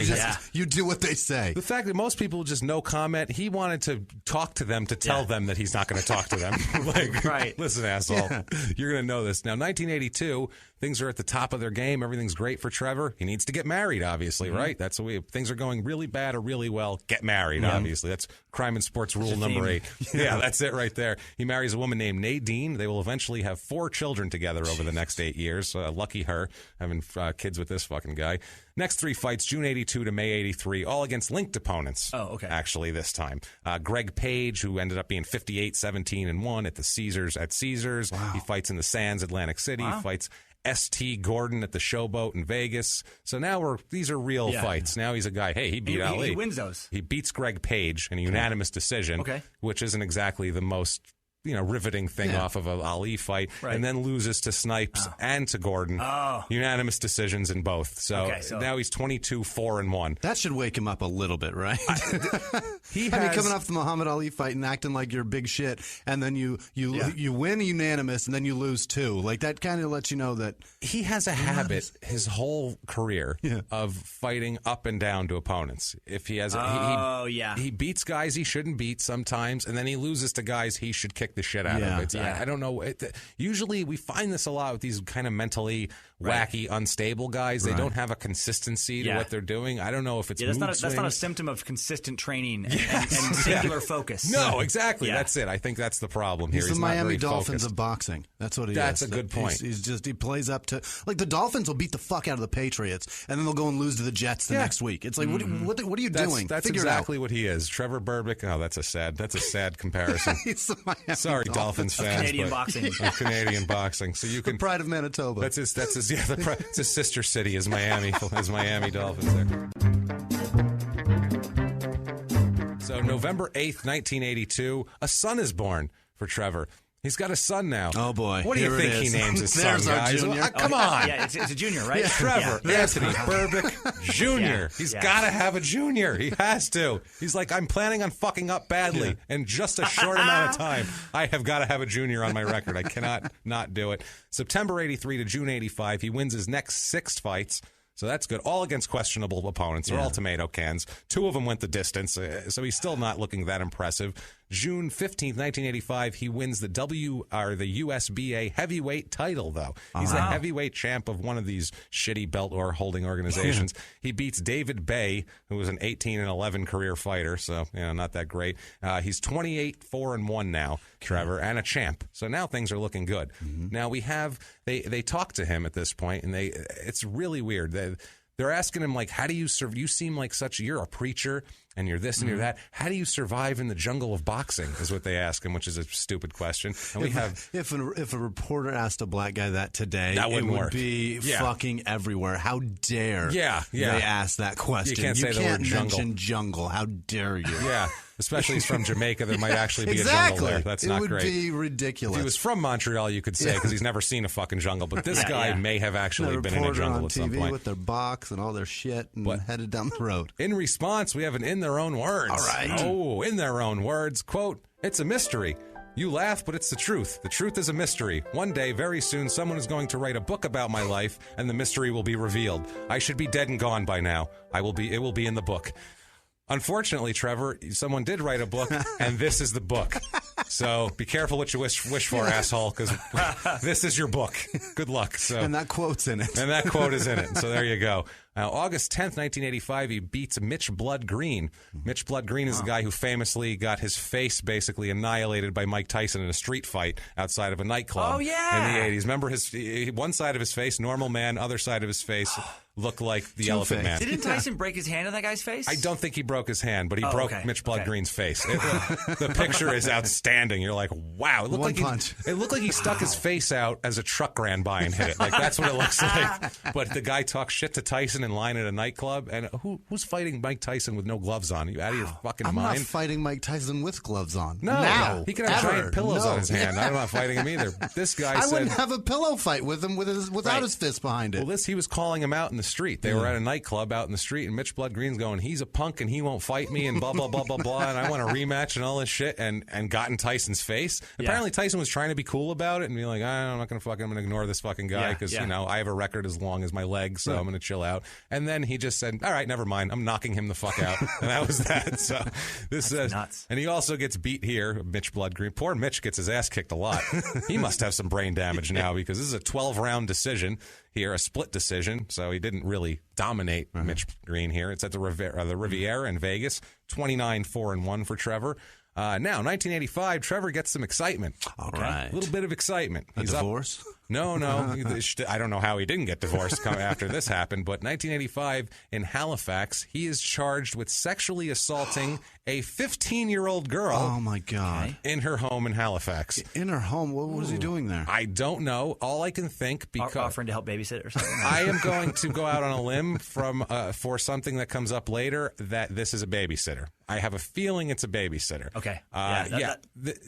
You do what they say. The fact that most people just no comment, he wanted to talk to them to tell them that he's not going to talk to them. Like, right. Listen, asshole, you're going to know this. Now, 1982, things are at the top of their game. Everything's great for Trevor. He needs to get married, obviously, right? That's the way. Things are going really bad or really well. Get married, obviously. That's crime and sports rule number 8. Yeah, that's it right there. He marries a woman named Nadine. They will eventually have 4 children together over the next 8 years. Lucky her, having kids with this fucking guy. Next 3 fights, June 82 to May 83, all against linked opponents. Oh, okay. Actually, this time. Greg Page, who ended up being 58-17-1 at the Caesars at Caesars. Wow. He fights in the Sands, Atlantic City. Wow. He fights S.T. Gordon at the Showboat in Vegas. So now these are real fights. Now he's a guy, he beat Ali. He wins those. He beats Greg Page in a unanimous decision, which isn't exactly the most riveting thing off of an Ali fight, and then loses to Snipes and to Gordon. Unanimous decisions in both. So now he's 22-4-1. That should wake him up a little bit, right? Coming off the Muhammad Ali fight and acting like you're big shit, and then you win unanimous, and then you lose 2. Like, that kind of lets you know that he has a habit his whole career of fighting up and down to opponents. If he has, he beats guys he shouldn't beat sometimes, and then he loses to guys he should kick the shit out of it. I don't know. Usually we find this a lot with these kind of mentally wacky, unstable guys. They don't have a consistency to what they're doing. I don't know if it's that's not a symptom of consistent training and singular focus. No, exactly. That's it. I think that's the problem here. He's the Miami Dolphins of boxing. That's what he is. That's a good point. He plays up to, like, the Dolphins will beat the fuck out of the Patriots, and then they'll go and lose to the Jets the next week. It's like, what are you doing? That's exactly what he is. Trevor Berbick. Oh, that's a sad comparison. He's the Miami Sorry, Dolphins fans. Canadian boxing. Canadian boxing. So you can the pride of Manitoba. It's his sister city is Miami Dolphins there. So November 8th, 1982, a son is born for Trevor. He's got a son now. Oh, boy. What do you think he names his son, guys? Come on. Yeah, it's a junior, right? Trevor Anthony Berbick Jr. He's got to have a junior. He has to. He's like, I'm planning on fucking up badly in just a short amount of time. I have got to have a junior on my record. I cannot not do it. September 83 to June 85, he wins his next 6 fights. So that's good. All against questionable opponents. They're all tomato cans. 2 of them went the distance, so he's still not looking that impressive. June 15th, 1985, he wins the USBA heavyweight title, though. He's the heavyweight champ of one of these shitty belt or holding organizations. He beats David Bay, who was an 18-11 career fighter, so not that great. He's 28-4-1 now, Trevor, and a champ. So now things are looking good. Now we have they talk to him at this point, and it's really weird. They're asking him, like, how do you serve? You seem like you're a preacher and you're this and you're that. How do you survive in the jungle of boxing is what they ask him, which is a stupid question. And if a reporter asked a black guy that today, it would be fucking everywhere. How dare they ask that question? You can't say the word mention jungle. How dare you? Yeah. Especially he's from Jamaica, there might actually be a jungle there. That's not great. It would be ridiculous. If he was from Montreal, you could say, because he's never seen a fucking jungle. But this guy may have actually been in a jungle at some point. With their box and all their shit and headed down the road. In response, we have an in their own words. All right. Oh, in their own words. Quote, "It's a mystery. You laugh, but it's the truth. The truth is a mystery. One day, very soon, someone is going to write a book about my life, and the mystery will be revealed. I should be dead and gone by now. It will be in the book." Unfortunately, Trevor, someone did write a book, and this is the book. So be careful what you wish for, asshole, because this is your book. Good luck. So, and that quote's in it. And that quote is in it. So there you go. August 10th, 1985, he beats Mitch Blood Green. Mitch Blood Green is the guy who famously got his face basically annihilated by Mike Tyson in a street fight outside of a nightclub in the 80s. Remember one side of his face, normal man, other side of his face, look like the Elephant Man. Didn't Tyson break his hand on that guy's face? I don't think he broke his hand, but he broke Mitch Bloodgreen's face. The picture is outstanding. You're like, wow. It looked like he stuck his face out as a truck ran by and hit it. Like, that's what it looks like. But the guy talks shit to Tyson in line at a nightclub. And who's fighting Mike Tyson with no gloves on? Are you out of your fucking mind? I'm not fighting Mike Tyson with gloves on. No. He can have giant pillows on his hand. I'm not fighting him either. This guy said... I wouldn't have a pillow fight with him without his fist behind it. Well, he was calling him out in the street. They were at a nightclub out in the street, and Mitch Bloodgreen's going, he's a punk and he won't fight me and blah, blah, blah, blah, blah, and I want a rematch and all this shit, and got in Tyson's face. Apparently Tyson was trying to be cool about it and be like, I'm not going to ignore this fucking guy because, I have a record as long as my legs, so I'm going to chill out. And then he just said, all right, never mind. I'm knocking him the fuck out. And that was that. So this is nuts. And he also gets beat here, Mitch Bloodgreen. Poor Mitch gets his ass kicked a lot. He must have some brain damage now because this is a 12-round decision here, a split decision. So he didn't really dominate Mitch Green here. It's at the Riviera in Vegas. 29-4-1 for Trevor. Now, 1985, Trevor gets some excitement. All right. A little bit of excitement. He's divorce? No. I don't know how he didn't get divorced after this happened, but 1985 in Halifax, he is charged with sexually assaulting a 15-year-old girl. Oh, my God. In her home in Halifax. In her home? What was he doing there? I don't know. All I can think, because... Offering to help babysit or something? I am going to go out on a limb for something that comes up later, that this is a babysitter. I have a feeling it's a babysitter. Okay.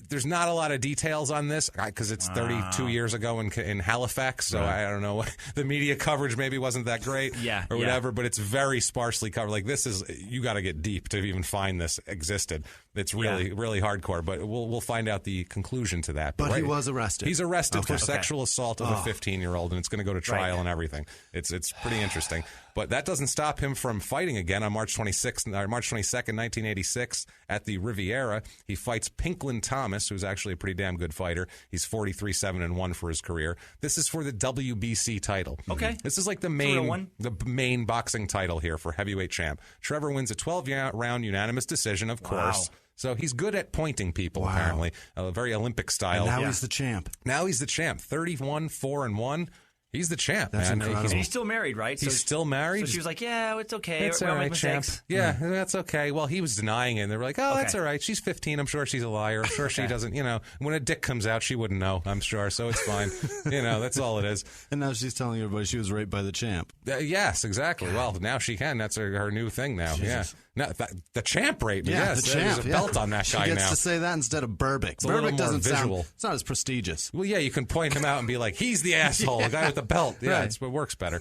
There's not a lot of details on this because it's 32 years ago in Halifax, so I don't know. The media coverage maybe wasn't that great or whatever, but it's very sparsely covered. Like, this is, you got to get deep to even find this existed. It's really, really hardcore, but we'll find out the conclusion to that. But he was arrested. He's arrested for sexual assault of a 15-year-old, and it's going to go to trial and everything. It's pretty interesting. But that doesn't stop him from fighting again on March 22nd, 1986, at the Riviera. He fights Pinklin Thomas, who's actually a pretty damn good fighter. He's 43-7-1 for his career. This is for the WBC title. Okay. This is like the main boxing title here for heavyweight champ. Trevor wins a 12-round unanimous decision, of course. So he's good at pointing people, apparently. Very Olympic style. And now he's the champ. 31-4-1. He's the champ, That's man. Incredible. And he's still married, right? He's still married. So she was like, yeah, it's okay. It's all right, champ. Yeah, that's okay. Well, he was denying it. And they were like, that's all right. She's 15. I'm sure she's a liar. I'm sure she doesn't, when a dick comes out, she wouldn't know, I'm sure. So it's fine. That's all it is. And now she's telling everybody she was raped by the champ. Yes, exactly. Well, now she can. That's her new thing now. Jesus. Yeah. No, the champ raped me. Yeah, yes, the champ. There's a belt on that guy now. She gets to say that instead of Berbick. Berbick doesn't sound. It's not as prestigious. Well, yeah, you can point him out and be like, he's the asshole, the guy with the belt. Yeah, it works better.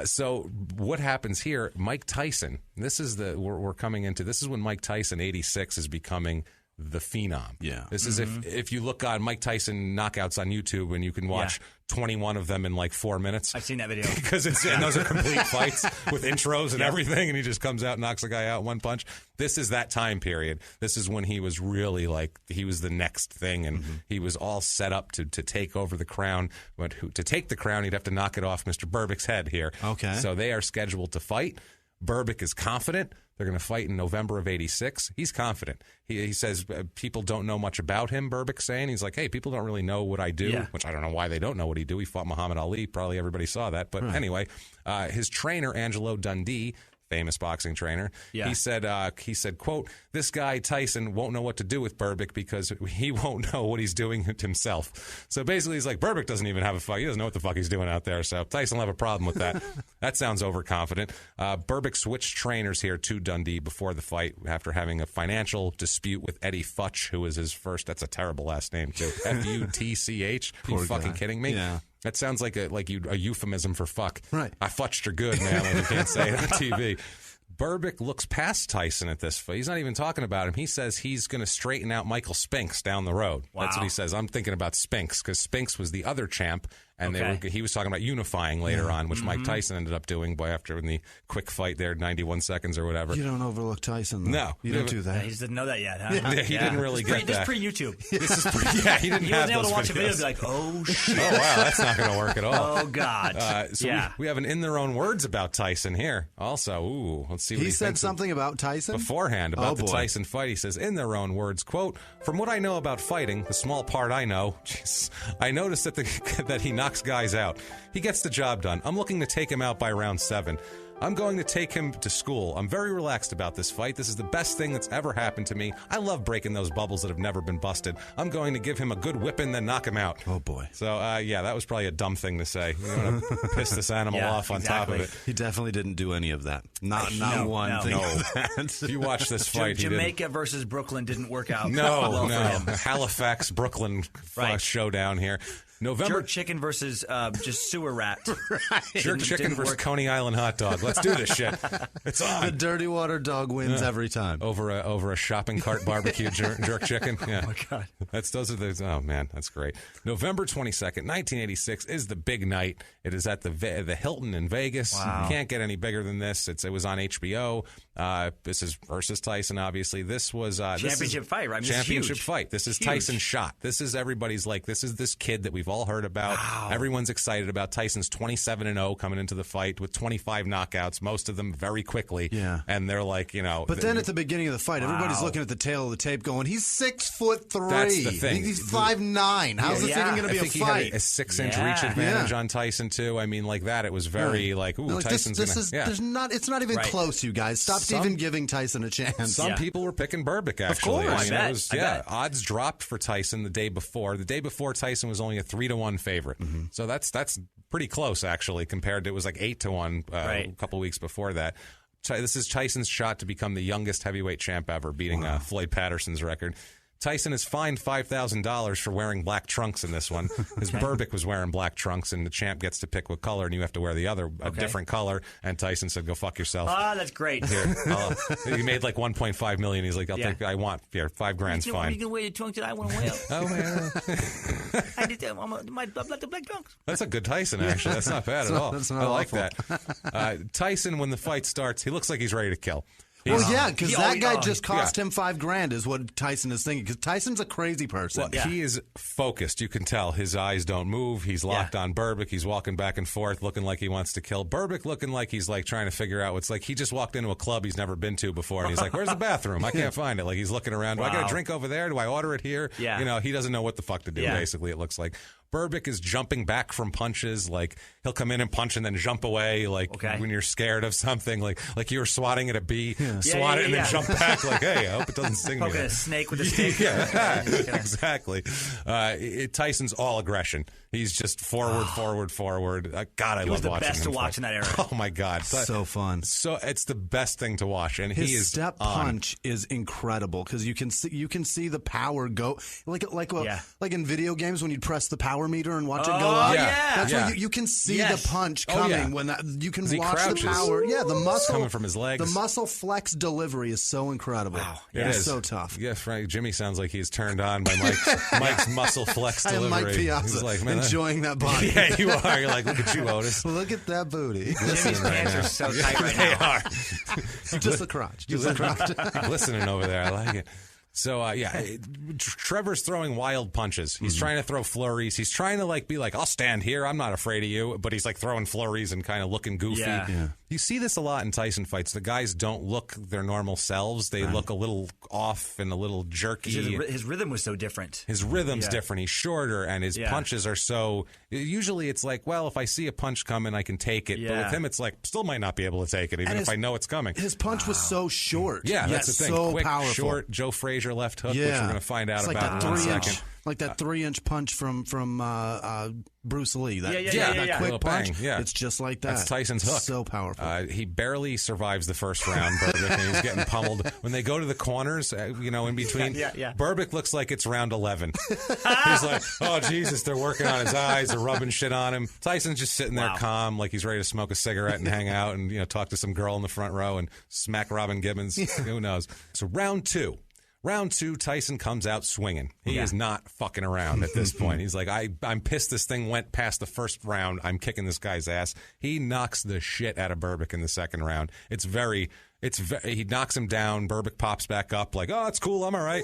So what happens here? Mike Tyson. This is we're coming into. This is when Mike Tyson, 86, is becoming the phenom. Yeah. This is if you look on Mike Tyson knockouts on YouTube and you can watch 21 of them in like 4 minutes. I've seen that video. Because and those are complete fights with intros and everything, and he just comes out and knocks a guy out in one punch. This is that time period. This is when he was really he was the next thing, and he was all set up to take over the crown. But to take the crown, he'd have to knock it off Mr. Berbick's head here. Okay. So they are scheduled to fight. Berbick is confident. They're going to fight in November of 86. He's confident. He says people don't know much about him, Berbick's saying. He's like, hey, people don't really know what I do, which I don't know why they don't know what he do. He fought Muhammad Ali. Probably everybody saw that. But anyway, his trainer, Angelo Dundee, famous boxing trainer, he said, quote, this guy Tyson won't know what to do with Berbick because he won't know what he's doing himself. So basically he's like, Berbick doesn't even have a fight. He doesn't know what the fuck he's doing out there. So Tyson will have a problem with that. That sounds overconfident. Berbick switched trainers here to Dundee before the fight after having a financial dispute with Eddie Futch, who was his first. That's a terrible last name too. Futch. Are you fucking kidding me? Yeah. That sounds like a euphemism for fuck. Right. I futched her good, man, when you can't say it on TV. Berbick looks past Tyson at this fight. He's not even talking about him. He says he's going to straighten out Michael Spinks down the road. Wow. That's what he says. I'm thinking about Spinks because Spinks was the other champ, and he was talking about unifying later on, which Mike Tyson ended up doing after in the quick fight there, 91 seconds or whatever. You don't overlook Tyson, though. No. You don't do that. Yeah, he just didn't know that yet, huh? Yeah, he didn't really get that. This is pre-YouTube. This is he didn't have those videos. He wasn't able to watch a video and be like, oh, shit. Oh, wow, that's not going to work at all. Oh, God. We have an in their own words about Tyson here. Also, let's see what he said something about Tyson? Beforehand, about the Tyson fight. He says, in their own words, quote, from what I know about fighting, the small part I know, I noticed that he knocked knocks guys out. He gets the job done. I'm looking to take him out by round 7. I'm going to take him to school. I'm very relaxed about this fight. This is the best thing that's ever happened to me. I love breaking those bubbles that have never been busted. I'm going to give him a good whipping, then knock him out. Oh, boy. So, yeah, that was probably a dumb thing to say. You want to piss this animal off on top of it. He definitely didn't do any of that. Not one thing. No. If you watch this fight, Jamaica versus Brooklyn didn't work out. No. Halifax, Brooklyn showdown here. November jerk chicken versus just sewer rat. Right. Jerk chicken versus Coney Island hot dog. Let's do this shit. It's on. The dirty water dog wins every time. Over a shopping cart barbecue jerk chicken. Yeah. Oh my God. Those are the. Oh man, that's great. November 22nd, 1986 is the big night. It is at the Hilton in Vegas. Wow. You can't get any bigger than this. It was on HBO. This is versus Tyson. Obviously, this was championship fight. Right? Championship fight. This is huge. Tyson's shot. This is everybody's like. This is this kid that we've all heard about. Wow. Everyone's excited about. Tyson's 27-0 coming into the fight with 25 knockouts, most of them very quickly. Yeah. And they're like, But then at the beginning of the fight, everybody's looking at the tail of the tape going, he's 6'3". That's the thing. He's 5'9". How's this even going to be a fight? He had a 6-inch reach advantage on Tyson, too. I mean, like that, it was very Tyson's It's not even close, you guys. Stop even giving Tyson a chance. Some people were picking Berbick, actually. Of course. I bet. Odds dropped for Tyson the day before. The day before, Tyson was only a 3-1 favorite. Mm-hmm. So that's pretty close, actually, compared to it was like 8-1 a couple weeks before that. This is Tyson's shot to become the youngest heavyweight champ ever, beating Floyd Patterson's record. Tyson is fined $5,000 for wearing black trunks in this one. Because Berbick was wearing black trunks, and the champ gets to pick what color, and you have to wear a different color. And Tyson said, "Go fuck yourself." Ah, that's great. Here, he made like $1.5 million. He's like, I want $5,000's fine. You can wear your trunks that I want to wear. Oh yeah. I did my black trunks. That's a good Tyson, actually. That's not bad at all. I like that. Tyson, when the fight starts, he looks like he's ready to kill. Well, yeah, because that guy just cost him $5,000 is what Tyson is thinking. Because Tyson's a crazy person. Well, he is focused. You can tell his eyes don't move. He's locked on Berbick. He's walking back and forth, looking like he wants to kill Berbick. Looking like he's like trying to figure out what's like. He just walked into a club he's never been to before, and he's like, "Where's the bathroom? I can't find it." Like he's looking around. Do I get a drink over there? Do I order it here? Yeah. He doesn't know what the fuck to do. Basically, it looks like. Berbick is jumping back from punches. Like he'll come in and punch and then jump away. Like when you're scared of something, like you were swatting at a bee, swat it and then jump back. Like, hey, I hope it doesn't sting me. Poking a snake with a stick. Exactly. Tyson's all aggression. He's just forward. God, I love watching him. He was the best to watch in that era. Oh my God, so fun. So it's the best thing to watch, and his step punch is incredible because you can see the power go like in video games when you press the power meter and watch it go up. That's where you can see the punch coming when that you can watch the power. Yeah, the muscle coming from his legs. The muscle flex delivery is so incredible. Wow, it is so tough. Yeah, Frank Jimmy sounds like he's turned on by Mike's muscle flex delivery. I am Mike Piazza. He's like, man, enjoying that body. Yeah, you are. You're like, look at you, Otis. Look at that booty. Jimmy's pants are so tight right now. They are. Just the crotch. Glistening over there. I like it. So, Trevor's throwing wild punches. He's trying to throw flurries. He's trying to be like, I'll stand here. I'm not afraid of you. But he's like throwing flurries and kind of looking goofy. Yeah. You see this a lot in Tyson fights. The guys don't look their normal selves. They look a little off and a little jerky. His rhythm was so different. His rhythm's different. He's shorter, and his punches are so... Usually it's like, well, if I see a punch coming, I can take it. Yeah. But with him, it's like, still might not be able to take it, even if I know it's coming. His punch was so short. Yeah, that's the thing. So quick, powerful. Short, Joe Frazier left hook, which we're going to find out about in 1 second. Like that 3-inch punch from Bruce Lee. That quick punch. It's just like that. That's Tyson's hook. So powerful. He barely survives the first round, Berbick, and he's getting pummeled. When they go to the corners, in between, Berbick looks like it's round 11. He's like, oh, Jesus, they're working on his eyes. They're rubbing shit on him. Tyson's just sitting there calm, like he's ready to smoke a cigarette and hang out and talk to some girl in the front row and smack Robin Gibbons. Who knows? So round 2. Round 2, Tyson comes out swinging. He is not fucking around at this point. He's like, I'm pissed this thing went past the first round. I'm kicking this guy's ass. He knocks the shit out of Berbick in the second round. He knocks him down. Berbick pops back up like, oh, it's cool. I'm all right.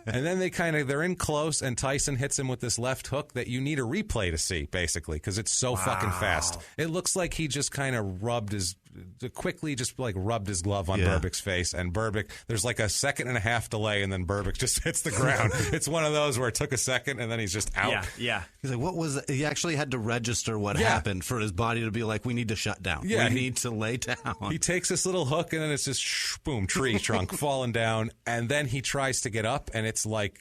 And then they're in close, and Tyson hits him with this left hook that you need a replay to see, basically, because it's so fucking fast. It looks like he just kind of rubbed his quickly just like rubbed his glove on Berbick's face, and Berbick, there's like a 1.5-second delay, and then Berbick just hits the ground. It's one of those where it took a second, and then he's just out. Yeah. He's like, what was that? He actually had to register what happened for his body to be like, we need to shut down. Yeah, we need to lay down. He takes this little hook, and then it's just boom, tree trunk falling down, and then he tries to get up, and it's like,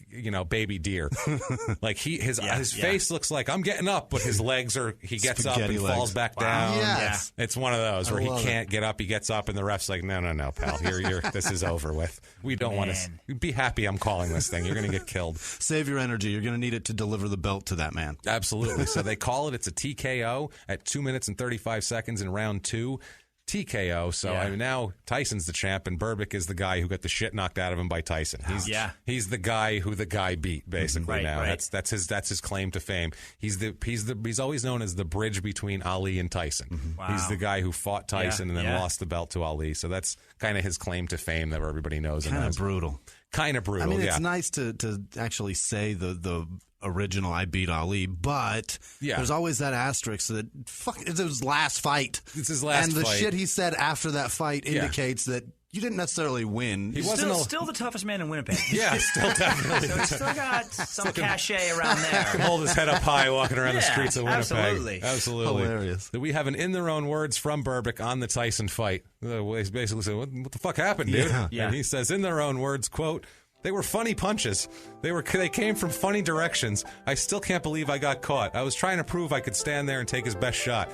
baby deer. Like his face looks like, I'm getting up, but his legs are, he gets Spaghetti up and legs. falls back down. Yes. It's one of those where he can't get up, he gets up, and the ref's like, no, pal, this is over with. We don't want to, be happy I'm calling this thing. You're going to get killed. Save your energy. You're going to need it to deliver the belt to that man. Absolutely. So they call it, it's a TKO at 2 minutes and 35 seconds in round 2. TKO. So now Tyson's the champ, and Berbick is the guy who got the shit knocked out of him by Tyson. He's the guy who the guy beat, basically. That's his claim to fame. He's always known as the bridge between Ali and Tyson. Wow. He's the guy who fought Tyson and then lost the belt to Ali. So that's kind of his claim to fame that everybody knows. Kind of brutal. Kind of brutal. I mean, it's nice to actually say the original I beat Ali, but there's always that asterisk that it's his last fight. It's his last fight. And the shit he said after that fight indicates that you didn't necessarily win. He wasn't still the toughest man in Winnipeg. Yeah, still definitely. So he's still got some cachet around there. Can hold his head up high walking around the streets of Winnipeg. Absolutely. Hilarious. We have an in their own words from Berbick on the Tyson fight. He basically said, what the fuck happened, dude? And he says, in their own words, quote, "They were funny punches. They came from funny directions. I still can't believe I got caught. I was trying to prove I could stand there and take his best shot."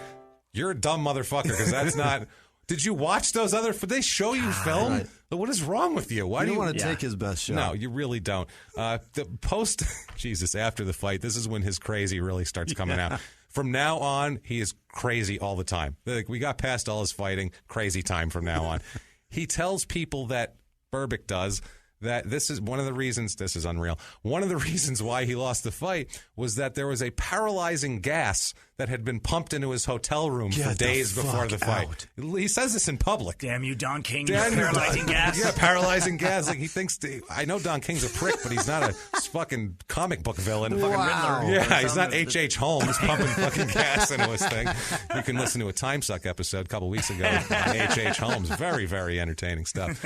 You're a dumb motherfucker, because that's not... Did you watch those other... Did they show you film? Right. What is wrong with you? Why do you want to take his best shot? No, you really don't. The post... Jesus, after the fight, this is when his crazy really starts coming out. From now on, he is crazy all the time. Like, we got past all his fighting. Crazy time from now on. He tells people that Berbick does... that this is one of the reasons, this is unreal, one of the reasons why he lost the fight was that there was a paralyzing gas that had been pumped into his hotel room for days before the fight. He says this in public. Damn you, Don King, paralyzing gas. Yeah, paralyzing gas. Like, he thinks, I know Don King's a prick, but he's not a fucking comic book villain. Wow. Yeah, he's not H.H. Holmes pumping fucking gas into his thing. You can listen to a Time Suck episode a couple weeks ago on H.H. Holmes. Very, very entertaining stuff.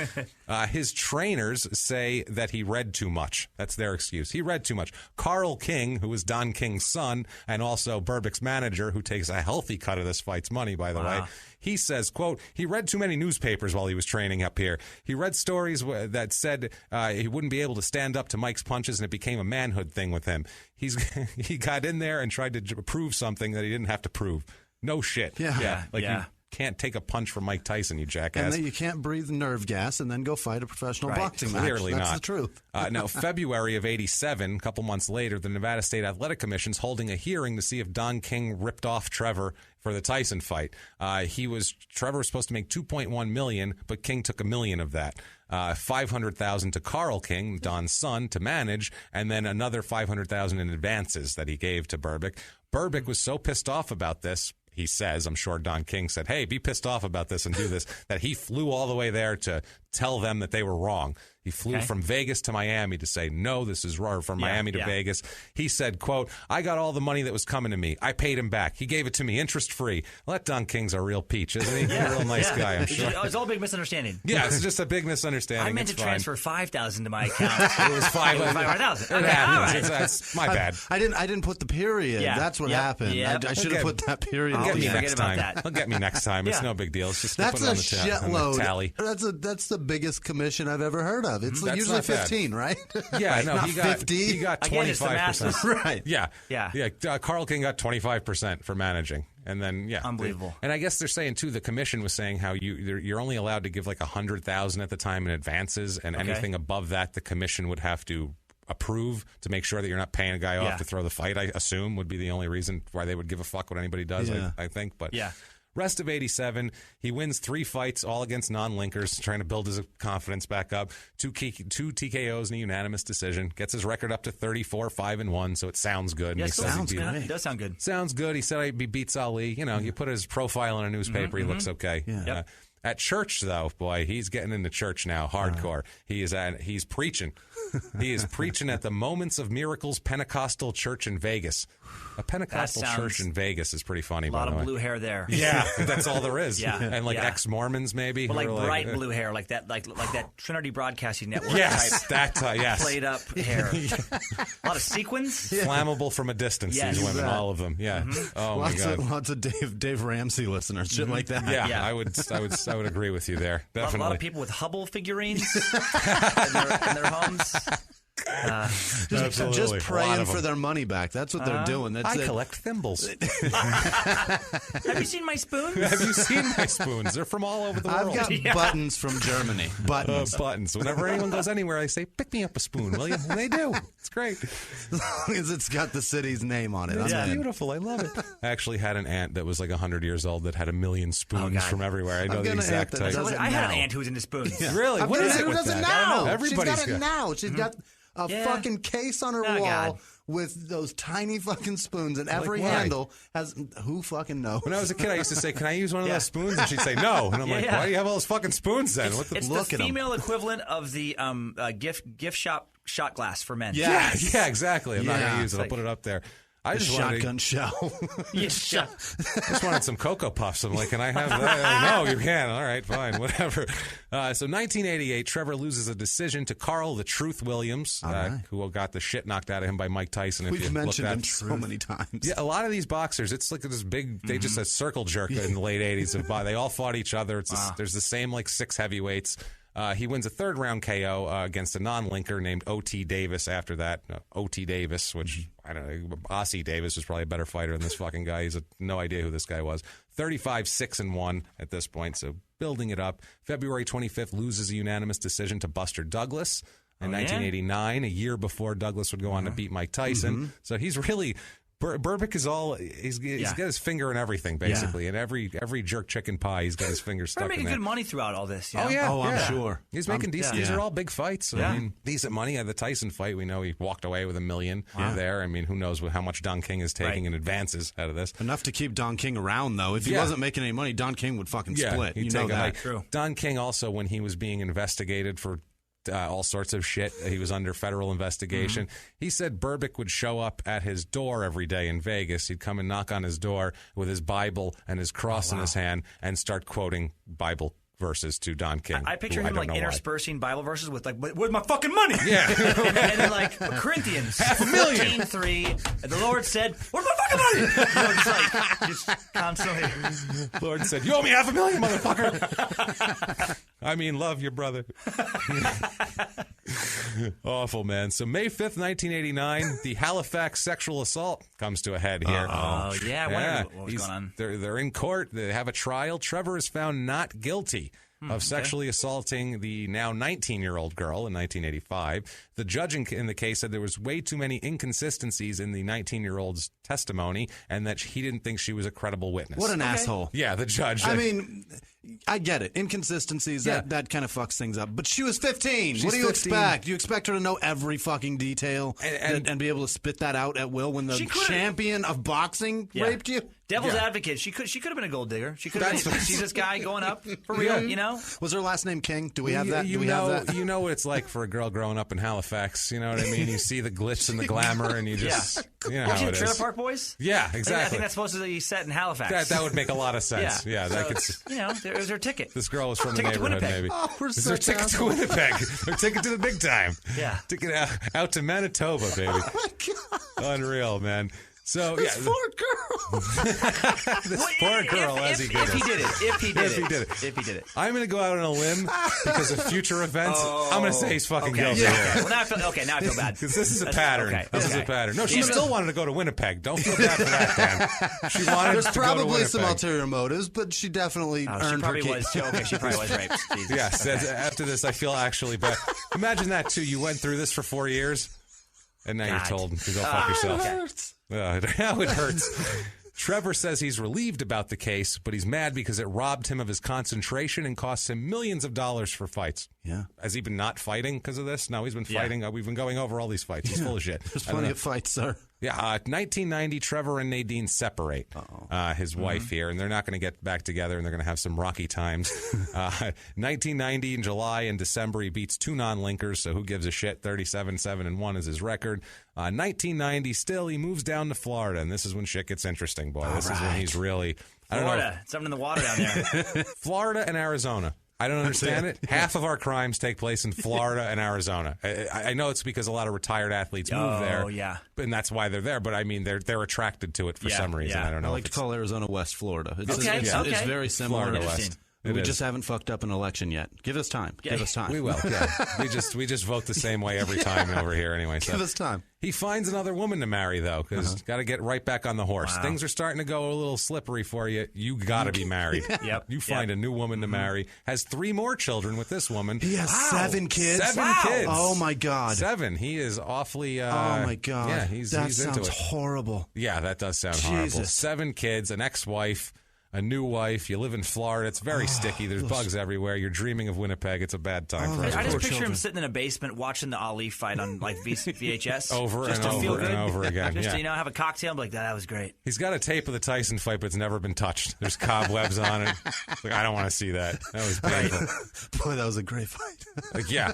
His trainers say that he read too much. That's their excuse. He read too much. Carl King, who is Don King's son, and also Berbick's manager, who takes a healthy cut of this fight's money, by the way, he says, quote, "He read too many newspapers while he was training up here. He read stories that said he wouldn't be able to stand up to Mike's punches, and it became a manhood thing with him. He got in there and tried to prove something that he didn't have to prove. No shit. Yeah. You can't take a punch from Mike Tyson, you jackass. And then you can't breathe nerve gas and then go fight a professional boxing match. Clearly That's not. the truth. Now, February of '87, a couple months later, the Nevada State Athletic Commission's holding a hearing to see if Don King ripped off Trevor for the Tyson fight. Trevor was supposed to make $2.1 million, but King took $1 million of that. $500,000 to Carl King, Don's son, to manage, and then another $500,000 in advances that he gave to Berbick. Berbick was so pissed off about this, he says, I'm sure Don King said, hey, be pissed off about this and do this, that he flew all the way there to tell them that they were wrong. He flew from Vegas to Miami to say, no, this is wrong, from Miami to Vegas. He said, quote, "I got all the money that was coming to me. I paid him back. He gave it to me interest-free." Well, that Don King's a real peach, isn't he? He's a real nice guy, I'm sure. It's all a big misunderstanding. Yeah, it's just a big misunderstanding. I meant to transfer $5,000 to my account. It was $500,000. It happens. That's my bad. I didn't put the period. That's what happened. I should have put that period. He'll get me next time. That. He'll get me next time. It's no big deal. It's just that's put it a on shitload. the tally. That's the biggest commission I've ever heard of. It's usually 15, right? Yeah, no, not he got 50. He got 25%. Right. Yeah. Carl King got 25% for managing. And then, unbelievable. And I guess they're saying, too, the commission was saying how you're only allowed to give like $100,000 at the time in advances, and anything above that, the commission would have to approve to make sure that you're not paying a guy off to throw the fight, I assume, would be the only reason why they would give a fuck what anybody does, I think. But rest of 87, he wins 3 fights, all against non-linkers, trying to build his confidence back up. 2 TKOs and a unanimous decision. Gets his record up to 34-5-1, so it sounds good. Yes, it does sound good. Sounds good. He said he beats Ali. You know, you put his profile in a newspaper, he looks okay. Yeah. At church, though, boy, he's getting into church now, hardcore. He's preaching. He is preaching at the Moments of Miracles Pentecostal Church in Vegas. A Pentecostal church in Vegas is pretty funny, by the way. A lot of blue hair there. Yeah, that's all there is. Yeah. And ex-Mormons, maybe. Well, bright blue hair, like that Trinity Broadcasting Network yes, type. Yes. Played up hair. A lot of sequins. Yeah. Flammable from a distance, these women, all of them. Yeah. Mm-hmm. Oh, my God. Lots of Dave Ramsey listeners, shit like that. Yeah, I would agree with you there. Definitely. A lot of people with Hubble figurines in their homes. Just praying for their money back. That's what they're doing. I collect thimbles. Have you seen my spoons? Have you seen my spoons? They're from all over the world. I've got buttons from Germany. Buttons. Whenever anyone goes anywhere, I say, pick me up a spoon, will you? And they do. It's great. As long as it's got the city's name on it. It's beautiful. I love it. I actually had an aunt that was like 100 years old that had a million spoons from everywhere. I know the exact type. I had an aunt who was into spoons. Yeah. Really? What is it with that? Now. Everybody's got it now. She's got a fucking case on her wall with those tiny fucking spoons, and every handle has who fucking knows. When I was a kid, I used to say, "Can I use one of those spoons?" And she'd say, "No." And I'm like, "Why do you have all those fucking spoons then?" It's the female equivalent of the gift shop shot glass for men. Yeah, exactly. I'm not going to use it. I'll put it up there. I just shotgun shell. Just wanted some Cocoa Puffs. I'm like, can I have that? No, you can't. All right, fine, whatever. So 1988, Trevor loses a decision to Carl the Truth Williams, who got the shit knocked out of him by Mike Tyson. We've mentioned him so many times. Yeah, a lot of these boxers, it's like this big, they just a circle jerk in the late 80s. They all fought each other. There's the same like 6 heavyweights. He wins a 3rd-round KO against a non-linker named O.T. Davis after that. O.T. Davis, which, I don't know, Aussie Davis was probably a better fighter than this fucking guy. He's no idea who this guy was. 35-6-1 at this point, so building it up. February 25th, loses a unanimous decision to Buster Douglas in 1989, a year before Douglas would go on to beat Mike Tyson. So he's really... Berbick is he's got his finger in everything, basically. In every jerk chicken pie, he's got his finger stuck in there. Making good money throughout all this. You know? Oh, yeah. I'm sure. He's making decent. These are all big fights. I mean, decent money. At the Tyson fight, we know he walked away with $1 million there. I mean, who knows how much Don King is taking in advances out of this. Enough to keep Don King around, though. If he wasn't making any money, Don King would fucking split. You know that. True. Don King also, when he was being investigated for all sorts of shit. He was under federal investigation. He said Berbick would show up at his door every day in Vegas. He'd come and knock on his door with his Bible and his cross in his hand and start quoting Bible verses to Don King. I picture him like interspersing Bible verses with like, "Where's my fucking money?" Yeah, and then like Corinthians 14:3, and the Lord said, "Where's my fucking money?" You know, just constantly. Lord said, "You owe me $500,000, motherfucker." I mean, love your brother. Awful, man. So May 5th, 1989, the Halifax sexual assault comes to a head here. Oh, yeah. I wondered what was going on. They're in court. They have a trial. Trevor is found not guilty of sexually assaulting the now 19-year-old girl in 1985. The judge in the case said there was way too many inconsistencies in the 19-year-old's testimony and that he didn't think she was a credible witness. What an asshole. Yeah, the judge. I mean, I get it. Inconsistencies, that kind of fucks things up. But she was 15. What do you expect? Do you expect her to know every fucking detail and be able to spit that out at will when the champion of boxing raped you? Devil's advocate. She could have been a gold digger. She could have been. She's this guy going up for real. You know. Was her last name King? Do we have that? You know what it's like for a girl growing up in Halifax. You know what I mean? You see the glitz and the glamour, and you just you know how it is. Trailer Park Boys? Yeah, exactly. I think that's supposed to be set in Halifax. That would make a lot of sense. Yeah, so, you know, it was her ticket. This girl was from the neighborhood, maybe. Oh, we're so her ticket to Winnipeg. Her ticket to the big time. Yeah, ticket out to Manitoba, baby. Oh my God, unreal, man. So this poor girl. This poor girl, as he did it. If he did it. I'm going to go out on a limb because of future events. I'm going to say he's fucking guilty. Well, now I feel bad. Because this is a pattern. This is a pattern. No, she still wanted to go to Winnipeg. Don't feel bad for that, Dan. She wanted There's to probably go to Winnipeg. Some ulterior motives, but she definitely earned her keep. She probably was raped. Jesus. Yes. After this, I feel actually bad. Imagine that, too. You went through this for 4 years, and now you're told to go fuck yourself. It hurts. Now it hurts. Trevor says he's relieved about the case, but he's mad because it robbed him of his concentration and cost him millions of dollars for fights. Yeah. Has he been not fighting because of this? No, he's been fighting. We've been going over all these fights. He's full of shit. There's plenty of fights, sir. Yeah, 1990, Trevor and Nadine separate his wife here, and they're not going to get back together, and they're going to have some rocky times. 1990, in July and December, he beats 2 non-linkers, so who gives a shit? 37-7-1 is his record. 1990, still, he moves down to Florida, and this is when shit gets interesting, boy. This is when he's really... Florida, something in the water down there. Florida and Arizona. I don't understand it. Half of our crimes take place in Florida and Arizona. I know it's because a lot of retired athletes move there. Oh, yeah. And that's why they're there. But, I mean, they're attracted to it for some reason. I don't know. I like to call Arizona West Florida. It's very similar. Florida West. We just haven't fucked up an election yet. Give us time. Give us time. We will. Yeah. we just vote the same way every time over here anyway. So. Give us time. He finds another woman to marry, though, because got to get right back on the horse. Wow. Things are starting to go a little slippery for you. You got to be married. You find a new woman to marry. Has 3 more children with this woman. He has 7 kids. 7 kids. Oh, my God. 7. He is awfully... oh, my God. Yeah, he's that into sounds it. horrible. Yeah, that does sound horrible. 7 kids, an ex-wife, a new wife. You live in Florida. It's very sticky. There's bugs everywhere. You're dreaming of Winnipeg. It's a bad time for us. I just picture him sitting in a basement watching the Ali fight on like VHS. over and over again. Just to, have a cocktail and be like, that was great. He's got a tape of the Tyson fight, but it's never been touched. There's cobwebs on it. It's like, I don't want to see that. That was painful. Boy, that was a great fight. Yeah.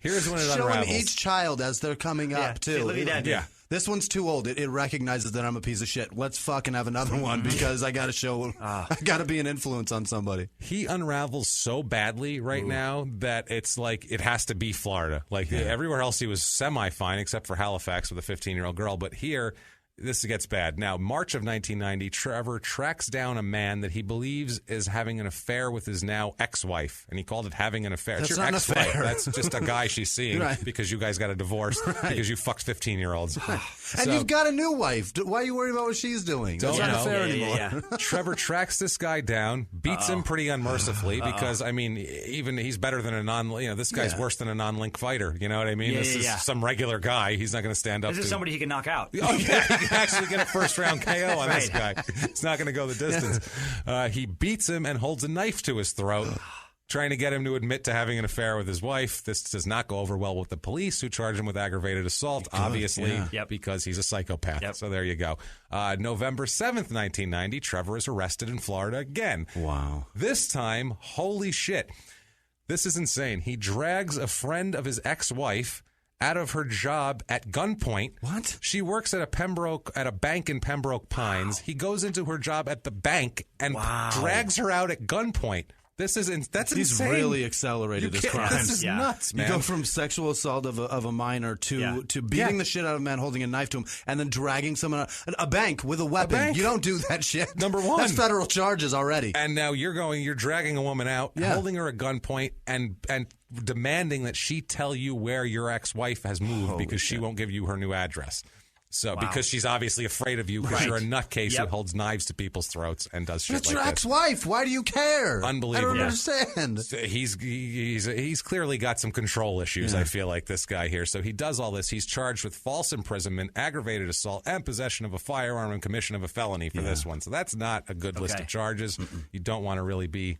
Here's when it unravels. Showing each child as they're coming up, too. Look at that, yeah. This one's too old. It recognizes that I'm a piece of shit. Let's fucking have another one because I got to show, I got to be an influence on somebody. He unravels so badly right now that it's like it has to be Florida. Like everywhere else he was semi-fine except for Halifax with a 15-year-old girl. But here, this gets bad. Now, March of 1990, Trevor tracks down a man that he believes is having an affair with his now ex-wife, and he called it having an affair. That's it's your not ex-wife. an affair. That's just a guy she's seeing because you guys got a divorce because you fucked 15-year-olds. And you've got a new wife. Why are you worried about what she's doing? That's not fair anymore. Trevor tracks this guy down, beats him pretty unmercifully because, I mean, even he's better than a this guy's worse than a non-link fighter. You know what I mean? This is some regular guy. He's not going to stand up to. This is somebody he can knock out. Oh, yeah, he can actually get a first-round KO on this guy. It's not going to go the distance. He beats him and holds a knife to his throat, trying to get him to admit to having an affair with his wife. This does not go over well with the police, who charge him with aggravated assault, obviously, because he's a psychopath. So there you go. November 7th, 1990, Trevor is arrested in Florida again. Wow. This time, holy shit, this is insane. He drags a friend of his ex-wife out of her job at gunpoint. What? She works at a bank in Pembroke Pines. He goes into her job at the bank and drags her out at gunpoint. That's insane. He's really accelerated his crimes. This is nuts, man. You go from sexual assault of a minor to beating the shit out of a man, holding a knife to him, and then dragging someone out a bank with a weapon. You don't do that shit. Number one. That's federal charges already. And now you're dragging a woman out, holding her at gunpoint, and demanding that she tell you where your ex-wife has moved because she won't give you her new address. So because she's obviously afraid of you because you're a nutcase who holds knives to people's throats and does shit like this. It's your ex-wife. Why do you care? Unbelievable. I don't understand. He's clearly got some control issues, I feel like, this guy here. So he does all this. He's charged with false imprisonment, aggravated assault, and possession of a firearm and commission of a felony for this one. So that's not a good list of charges. You don't want to really be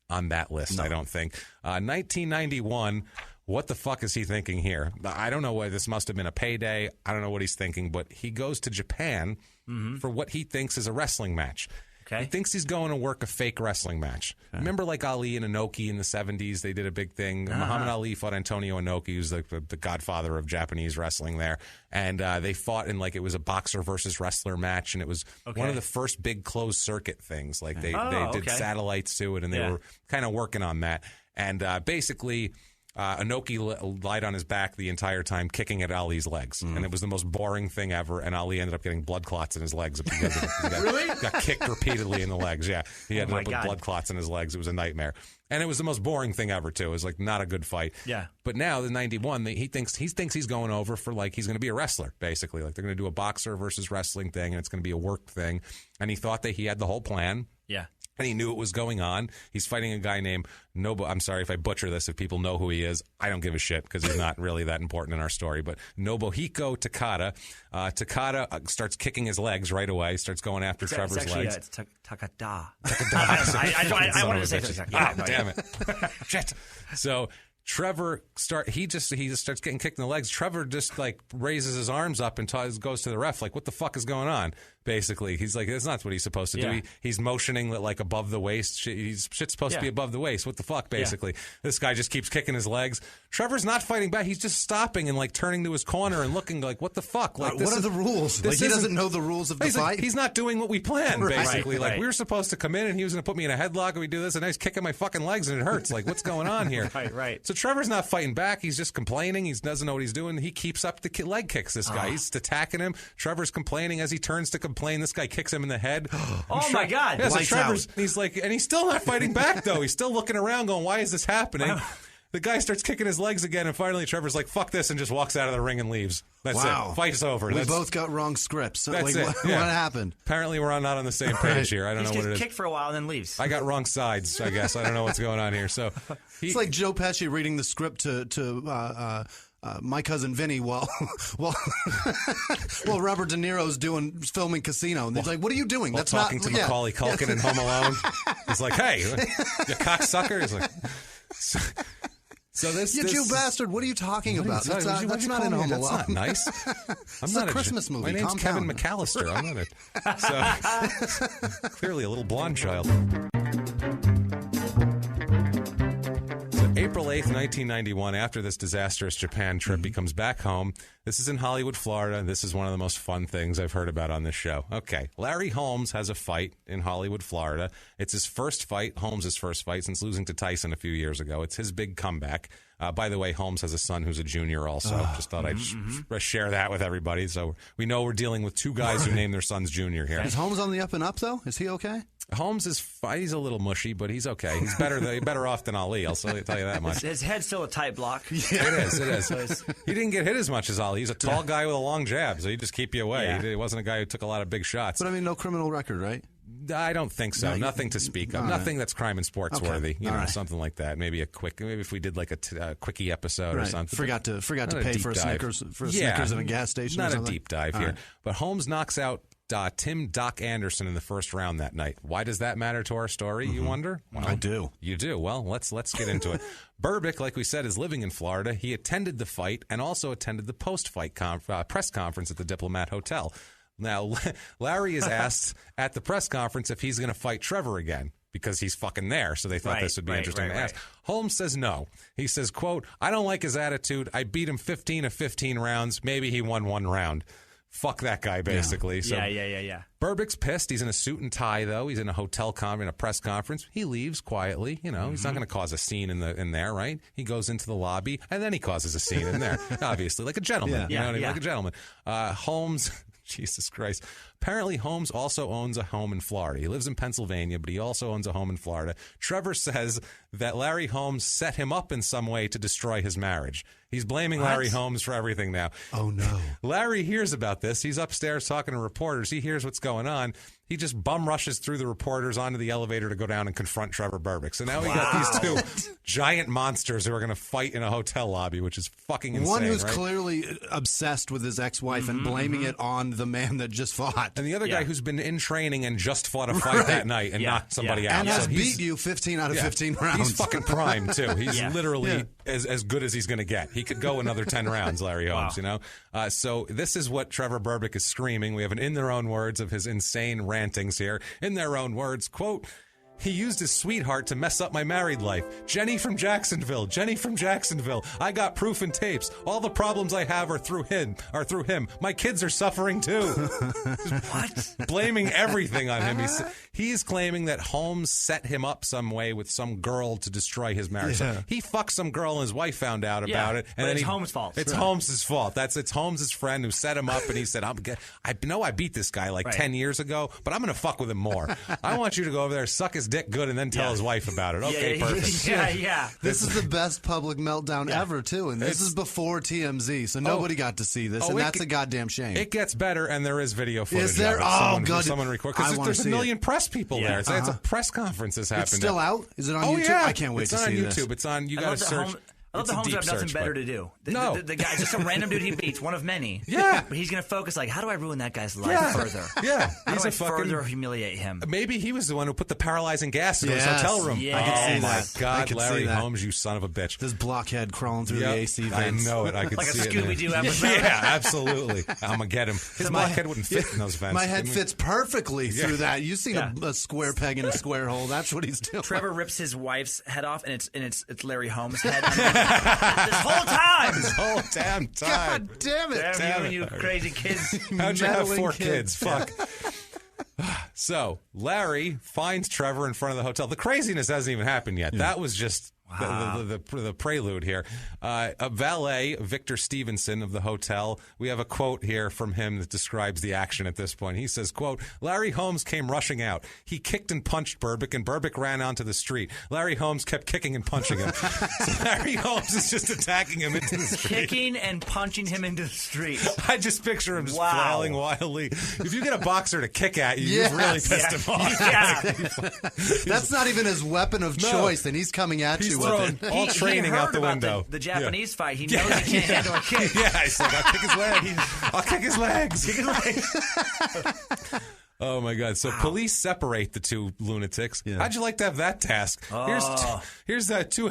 on that list, I don't think. 1991... What the fuck is he thinking here? I don't know why. This must have been a payday. I don't know what he's thinking, but he goes to Japan for what he thinks is a wrestling match. He thinks he's going to work a fake wrestling match. Remember like Ali and Inoki in the 70s? They did a big thing. Muhammad Ali fought Antonio Inoki, who's the godfather of Japanese wrestling there. And they fought in like it was a boxer versus wrestler match. And it was one of the first big closed circuit things. Like they did satellites to it, and they were kind of working on that. And basically... Inoki lied on his back the entire time, kicking at Ali's legs. And it was the most boring thing ever, and Ali ended up getting blood clots in his legs because of it. He got kicked repeatedly in the legs, He ended up with blood clots in his legs. It was a nightmare. And it was the most boring thing ever, too. It was, like, not a good fight. But now, the 91, he thinks he's going over for, like, he's going to be a wrestler, basically. Like, they're going to do a boxer versus wrestling thing, and it's going to be a work thing. And he thought that he had the whole plan. And he knew it was going on. He's fighting a guy named I'm sorry if I butcher this. If people know who he is, I don't give a shit because he's not really that important in our story. But Nobuhiko Takada. Takada starts kicking his legs right away. Starts going after Trevor's legs. It's Takada. I wanted to say it. Damn it. Shit. So Trevor he just starts getting kicked in the legs. Trevor just like raises his arms up and goes to the ref like, what the fuck is going on? Basically, he's like, that's not what he's supposed to do. He's motioning that like above the waist. Shit's supposed to be above the waist. What the fuck? Basically, this guy just keeps kicking his legs. Trevor's not fighting back. He's just stopping and like turning to his corner and looking like, what the fuck? Like, what are the rules? Like, he doesn't know the rules of the fight. Like, he's not doing what we planned. Basically, like we were supposed to come in and he was going to put me in a headlock and we do this, and now he's kicking my fucking legs and it hurts. Like, what's going on here? Right. So Trevor's not fighting back. He's just complaining. He doesn't know what he's doing. He keeps up the leg kicks. This guy, he's attacking him. Trevor's complaining. As he turns to complain, this guy kicks him in the head. Oh my God! Yeah, so Trevor's he's like, and he's still not fighting back though. He's still looking around, going, "Why is this happening?" The guy starts kicking his legs again, and finally Trevor's like, "Fuck this," and just walks out of the ring and leaves. That's it. Fight's over. We both got wrong scripts. That's like, it. What happened? Apparently, we're not on the same page here. I don't know what it is. Kicked for a while and then leaves. I got wrong sides, I guess. I don't know what's going on here. So it's like Joe Pesci reading the script to My Cousin Vinny while Robert De Niro's filming Casino. And they're like, what are you doing? That's talking to Macaulay Culkin in Home Alone. He's like, hey, you cocksucker. He's like, so this, you bastard, what are you talking about? That's not in Home Alone. That's not nice. It's a Christmas movie. My name's Kevin McAllister. I'm not clearly a little blonde child. April 8th, 1991, after this disastrous Japan trip, he comes back home. This is in Hollywood, Florida. This is one of the most fun things I've heard about on this show. Okay, Larry Holmes has a fight in Hollywood, Florida. It's his first fight, Holmes' first fight, since losing to Tyson a few years ago. It's his big comeback. By the way, Holmes has a son who's a junior also. Just thought I'd share that with everybody. So we know we're dealing with two guys who named their sons Junior here. Is Holmes on the up and up, though? Is he okay? Holmes he's a little mushy, but he's okay. He's better off than Ali. I'll tell you that much. His head's still a tight block. Yeah. It is. He didn't get hit as much as Ali. He's a tall guy with a long jab, so he'd just keep you away. Yeah. He wasn't a guy who took a lot of big shots. But I mean, no criminal record, right? I don't think so. Nothing to speak of. Nothing that's crime and sports worthy. Something like that. Maybe if we did like a quickie episode or something. Forgot to pay for a Snickers in a gas station. Not a deep dive here. But Holmes knocks out Tim Doc Anderson in the first round that night. Why does that matter to our story, you wonder? Well, I do. You do. Well, let's get into it. Berbick, like we said, is living in Florida. He attended the fight and also attended the post-fight press conference at the Diplomat Hotel. Now, Larry is asked at the press conference if he's going to fight Trevor again because he's fucking there. So they thought this would be interesting to ask. Holmes says no. He says, quote, I don't like his attitude. I beat him 15 of 15 rounds. Maybe he won one round. Fuck that guy, basically. Yeah. So Berbick's pissed. He's in a suit and tie, though. He's in a hotel in a press conference. He leaves quietly. You know, he's not going to cause a scene in there, right? He goes into the lobby, and then he causes a scene in there, obviously, like a gentleman. You know what I mean? Like a gentleman. Holmes... Jesus Christ. Apparently, Holmes also owns a home in Florida. He lives in Pennsylvania, but he also owns a home in Florida. Trevor says that Larry Holmes set him up in some way to destroy his marriage. He's blaming Larry Holmes for everything now. Oh, no. Larry hears about this. He's upstairs talking to reporters. He hears what's going on. He just bum rushes through the reporters onto the elevator to go down and confront Trevor Berbick. So now we got these two giant monsters who are going to fight in a hotel lobby, which is fucking insane. One who's clearly obsessed with his ex-wife and blaming it on the man that just fought. And the other guy who's been in training and just fought a fight that night and knocked somebody out. And has beat you 15 out of 15 rounds. He's fucking prime, too. He's literally as good as he's going to get. He could go another 10 rounds, Larry Holmes, you know? So this is what Trevor Berbick is screaming. We have an in their own words of his insane rantings here. In their own words, quote, he used his sweetheart to mess up my married life. Jenny from Jacksonville. I got proof and tapes. All the problems I have are through him. My kids are suffering too. What? Blaming everything on him. He's claiming that Holmes set him up some way with some girl to destroy his marriage. Yeah. So he fucked some girl and his wife found out about it. And then it's Holmes' fault. It's Holmes' fault. It's Holmes' friend who set him up, and he said, I know I beat this guy 10 years ago, but I'm going to fuck with him more. I want you to go over there, suck his dick good, and then tell his wife about it. Okay, perfect. Yeah. This is the best public meltdown ever, too, and this is before TMZ, so nobody got to see this, and that's a goddamn shame. It gets better, and there is video footage. Is there? Good. Someone record, because there's a million press people there. It's a press conference that's happened. It's still out? Is it on YouTube? Yeah. I can't wait to see this. It's on YouTube. It's on. You got to search. I love the Holmes have nothing better to do. The guy's just some random dude he beats, one of many. Yeah. But he's going to focus like, how do I ruin that guy's life further? Yeah. How do I further humiliate him? Maybe he was the one who put the paralyzing gas in his hotel room. Yeah. I can see my that. God, Larry Holmes, you son of a bitch. This blockhead crawling through the AC vents. I know it. I could like see a it. Scooby-Doo episode. Yeah, absolutely. I'm going to get him. His blockhead wouldn't fit in those vents. My head fits perfectly through that. You've seen a square peg in a square hole. That's what he's doing. Trevor rips his wife's head off, and it's Larry Holmes' head. This whole time. This whole damn time. God damn it. Damn you crazy kids. How'd you have 4 kids? Fuck. So, Larry finds Trevor in front of the hotel. The craziness hasn't even happened yet. That was just the prelude here. A valet, Victor Stevenson of the hotel, we have a quote here from him that describes the action at this point. He says, quote, Larry Holmes came rushing out. He kicked and punched Berbick, and Berbick ran onto the street. Larry Holmes kept kicking and punching him. So Larry Holmes is just attacking him into the street. Kicking and punching him into the street. I just picture him just flailing wildly. If you get a boxer to kick at you, you've really pissed him off. Yeah. That's not even his weapon of choice, and he's coming at you with it. All training out the window. The Japanese fight. He knows he can't handle a kick. Yeah, he's like, I'll kick his legs. I'll kick his legs. Kick his legs. Oh, my God. So police separate the two lunatics. Yeah. How'd you like to have that task? Here's two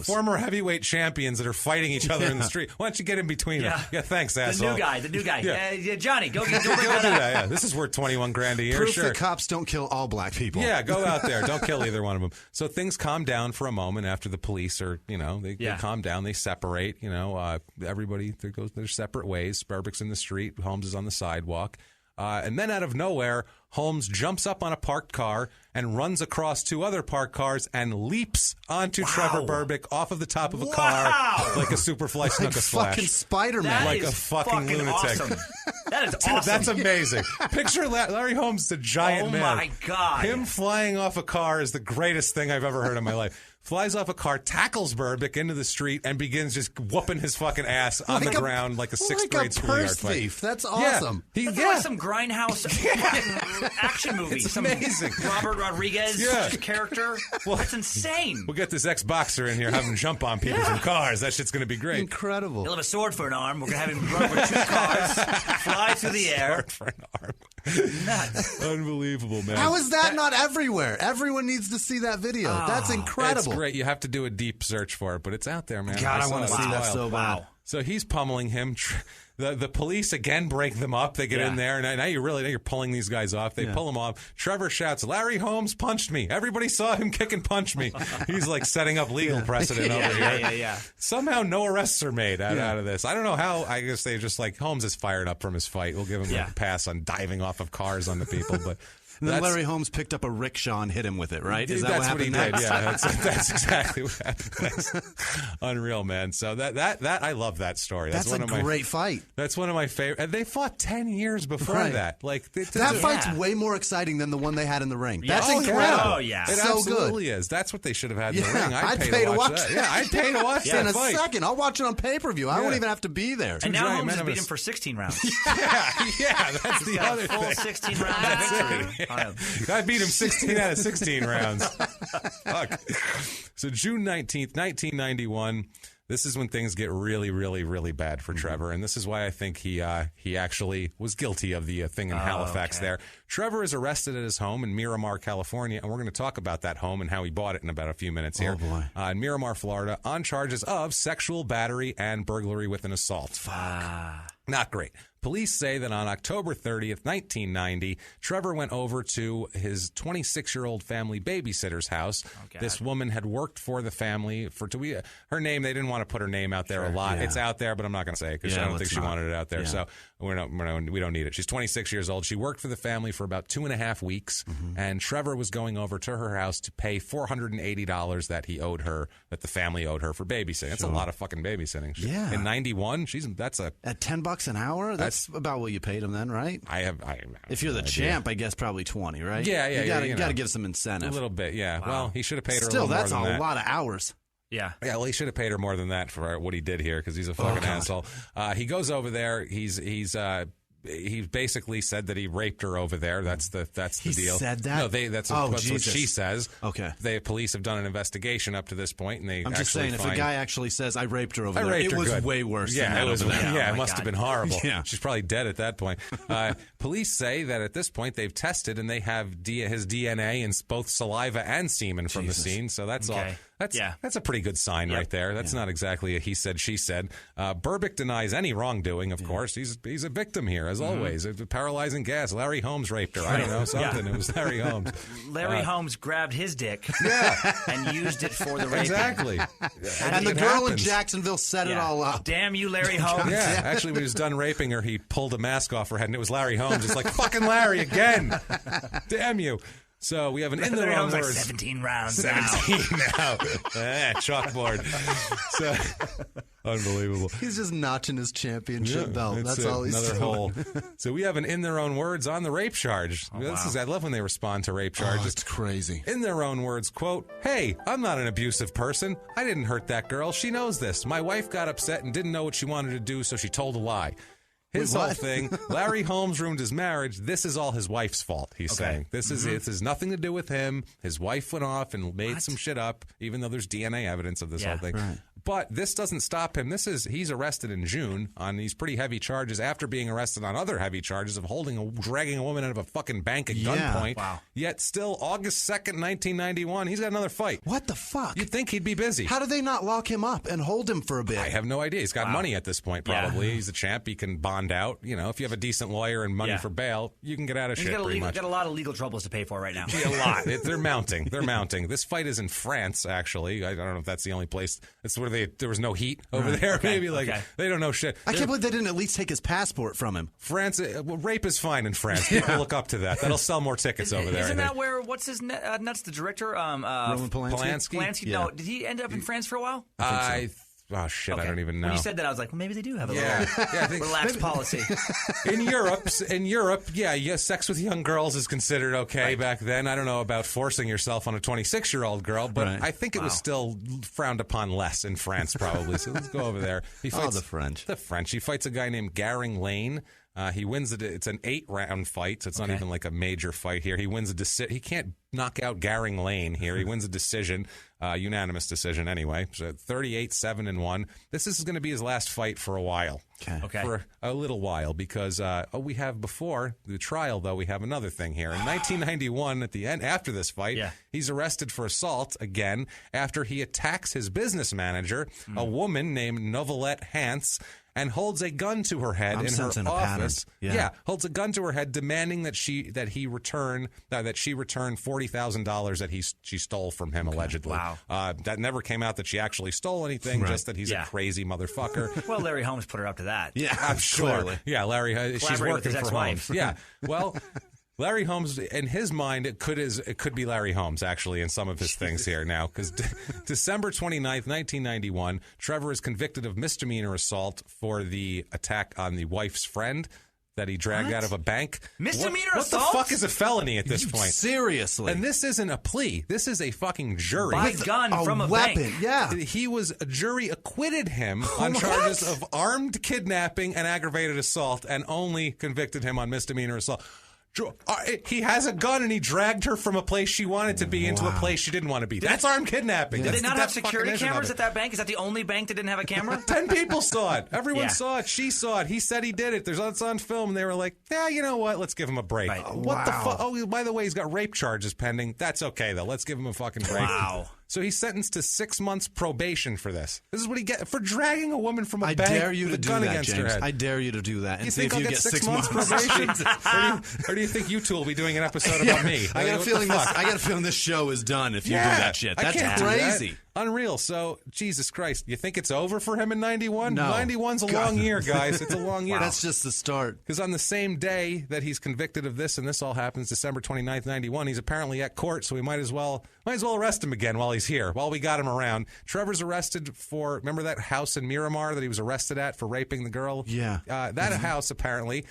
former heavyweight champions that are fighting each other in the street. Why don't you get in between them? Yeah, thanks, asshole. The new guy. Yeah. Johnny, go do that. Yeah. This is worth $21,000 a year. Proof that cops don't kill all black people. Yeah, go out there. Don't kill either one of them. So things calm down for a moment after the police are, they calm down. They separate. Everybody goes their separate ways. Berbick's in the street. Holmes is on the sidewalk. And then out of nowhere, Holmes jumps up on a parked car and runs across 2 other parked cars and leaps onto Trevor Berbick off of the top of a car like a Superfly Snuka Splash. Fucking Spider-Man. Like a fucking lunatic. Awesome. That is awesome. That's amazing. Picture Larry Holmes, the giant man. Oh, my God. Him flying off a car is the greatest thing I've ever heard in my life. Flies off a car, tackles Berbick into the street, and begins just whooping his fucking ass on the ground like a 6th grade schoolyard fight. That's awesome. That's like some grindhouse action movie. It's amazing. Robert Rodriguez character. That's insane. We'll get this ex-boxer in here, have him jump on people from cars. That shit's going to be great. Incredible. He'll have a sword for an arm. We're going to have him run with 2 cars, fly through the air. Sword for an arm. Nuts. Unbelievable, man. How is that not everywhere? Everyone needs to see that video. That's incredible. It's great. You have to do a deep search for it, but it's out there, man. God, I want to see that so bad. So he's pummeling him. The police again break them up. They get in there, and now you're pulling these guys off. They pull them off. Trevor shouts, "Larry Holmes punched me." Everybody saw him kick and punch me. He's like setting up legal precedent over here. Yeah. Somehow no arrests are made out of this. I don't know how. I guess they just like, Holmes is fired up from his fight. We'll give him a pass on diving off of cars on the people, but. And then Larry Holmes picked up a rickshaw and hit him with it, right? Is that that's what he happened did. Yeah, that's exactly what happened. Unreal, man. So that I love that story. That's a great fight. That's one of my favorite. And they fought 10 years before that. Like that fight's way more exciting than the one they had in the ring. That's incredible. Oh yeah, it so absolutely good. is. That's what they should have had in the ring. I'd pay to watch that. Yeah, I'd pay to watch that in fight. a second. I'll watch it on pay-per-view. I won't even have to be there. And now Holmes has beat him for 16 rounds. Yeah, that's the other thing. Full 16 round victory. I beat him 16 out of 16 rounds. Fuck. So June 19th, 1991. This is when things get really, really, really bad for Trevor, and this is why I think he actually was guilty of the thing in Halifax there. Trevor is arrested at his home in Miramar, California, and we're going to talk about that home and how he bought it in about a few minutes here. Oh, boy. In Miramar, Florida, on charges of sexual battery and burglary with an assault. Not great. Police say that on October 30th, 1990, Trevor went over to his 26-year-old family babysitter's house. This woman had worked for the family her name. They didn't want to put her name out there a lot. It's out there, but I'm not going to say it because I don't think she wanted it out there. So we don't need it. She's 26 years old. She worked for the family for about 2.5 weeks, and Trevor was going over to her house to pay $480 that that the family owed her for babysitting. That's a lot of fucking babysitting. Yeah. In 91, that's at $10 an hour. That's about what you paid him then, right? If you're the champ, I guess probably 20, right? Yeah. You got to give some incentive. A little bit, yeah. Wow. Well, he should have paid her. Still, a little that's more than a lot of hours. Yeah. Well, he should have paid her more than that for what he did here because he's a fucking asshole. He goes over there. He's he basically said that he raped her over there. That's the deal. He said that? No, that's what she says. Okay. Police have done an investigation up to this point, and I'm just saying, if a guy actually says, I raped her over there, it was way worse than that. It must have been horrible. Yeah. She's probably dead at that point. Police say that at this point they've tested, and they have his DNA in both saliva and semen from the scene, so that's all. That's a pretty good sign right there. That's not exactly a he said, she said. Berbick denies any wrongdoing, of course. He's a victim here, as always. Paralyzing gas. Larry Holmes raped her. I don't know, something. It was Larry Holmes. Larry Holmes grabbed his dick and used it for the raping. Exactly. And the girl in Jacksonville set it all up. Damn you, Larry Holmes. Yeah, actually, when he was done raping her, he pulled a mask off her head, and it was Larry Holmes. It's like, fucking Larry again. Damn you. So we have an in the wrong words. 17 rounds 17 now. Chalkboard. So, unbelievable. He's just notching his championship belt. That's all he's doing. Hole. So we have an in their own words on the rape charge. I love when they respond to rape charges. It's crazy. In their own words, quote, "Hey, I'm not an abusive person. I didn't hurt that girl. She knows this. My wife got upset and didn't know what she wanted to do, so she told a lie." His whole thing, Larry Holmes ruined his marriage. This is all his wife's fault, he's saying. This has nothing to do with him. His wife went off and made some shit up, even though there's DNA evidence of this whole thing. Right. But this doesn't stop him. He's arrested in June on these pretty heavy charges after being arrested on other heavy charges of dragging a woman out of a fucking bank at gunpoint. Wow. Yet still, August 2nd, 1991, he's got another fight. What the fuck? You'd think he'd be busy. How do they not lock him up and hold him for a bit? I have no idea. He's got money at this point, probably. He's a champ. He can bond out. You know, if you have a decent lawyer and money for bail, you can get out of shit pretty much. He's got a lot of legal troubles to pay for right now. A lot. They're mounting. They're mounting. This fight is in France, actually. I don't know if that's the only place. That's where there was no heat over there. Maybe they don't know shit. I can't believe they didn't at least take his passport from him. France, rape is fine in France. People look up to that. That'll sell more tickets over there. Isn't that where, what's his nuts, the director? Roman Polanski? Yeah. No, did he end up in France for a while? Oh, shit, I don't even know. When you said that, I was like, well, maybe they do have a little relaxed policy. In Europe, sex with young girls is considered okay back then. I don't know about forcing yourself on a 26-year-old girl, but I think it was still frowned upon less in France, probably. So let's go over there. He fights the French. The French. He fights a guy named Garing Lane. He wins it. It's an 8-round fight, so it's not even like a major fight here. He wins a decision. He can't knock out Garing Lane here. He wins a decision, unanimous decision anyway. So 38-7-1. This is going to be his last fight for a while. Okay. For a little while, because we have before the trial, though, we have another thing here. In 1991, at the end, after this fight, he's arrested for assault again after he attacks his business manager, a woman named Novelette Hance, and holds a gun to her head in her office. Holds a gun to her head, demanding that she return $40,000 that she stole from him allegedly. Wow. That never came out that she actually stole anything, just that he's a crazy motherfucker. Well, Larry Holmes put her up to that. Yeah, I'm sure. Clearly. Yeah, Larry. She's working for Holmes. Yeah. Well. Larry Holmes, in his mind, it could be Larry Holmes, actually, in some of his things here now. Because December 29th, 1991, Trevor is convicted of misdemeanor assault for the attack on the wife's friend that he dragged out of a bank. Misdemeanor assault? What the fuck is a felony at this point? Seriously. And this isn't a plea. This is a fucking jury. By gun from a weapon. Bank. Yeah. A jury acquitted him on charges of armed kidnapping and aggravated assault and only convicted him on misdemeanor assault. He has a gun and he dragged her from a place she wanted to be into a place she didn't want to be. That's armed kidnapping. Did they not have security cameras at that bank? Is that the only bank that didn't have a camera? 10 people saw it. Everyone saw it. She saw it. He said he did it. It's on film. And they were like, you know what? Let's give him a break. Right. What the fuck? Oh, by the way, he's got rape charges pending. That's okay, though. Let's give him a fucking break. Wow. So he's sentenced to 6 months probation for this. This is what he gets for dragging a woman from a bank. I dare you to do gun that, against James. her head. I dare you to do that. And you see think if I'll you get 6 months probation? Or do you think you two will be doing an episode about me? I got a feeling this show is done if you do that shit. That's crazy. Unreal. So, Jesus Christ, you think it's over for him in 91? No. 91's a long year, guys. It's a long year. That's just the start. Because on the same day that he's convicted of this, and this all happens December 29th, 91, he's apparently at court, so we might as well arrest him again while he's here, while we got him around. Trevor's arrested for, remember that house in Miramar that he was arrested at for raping the girl? Yeah. That house, apparently,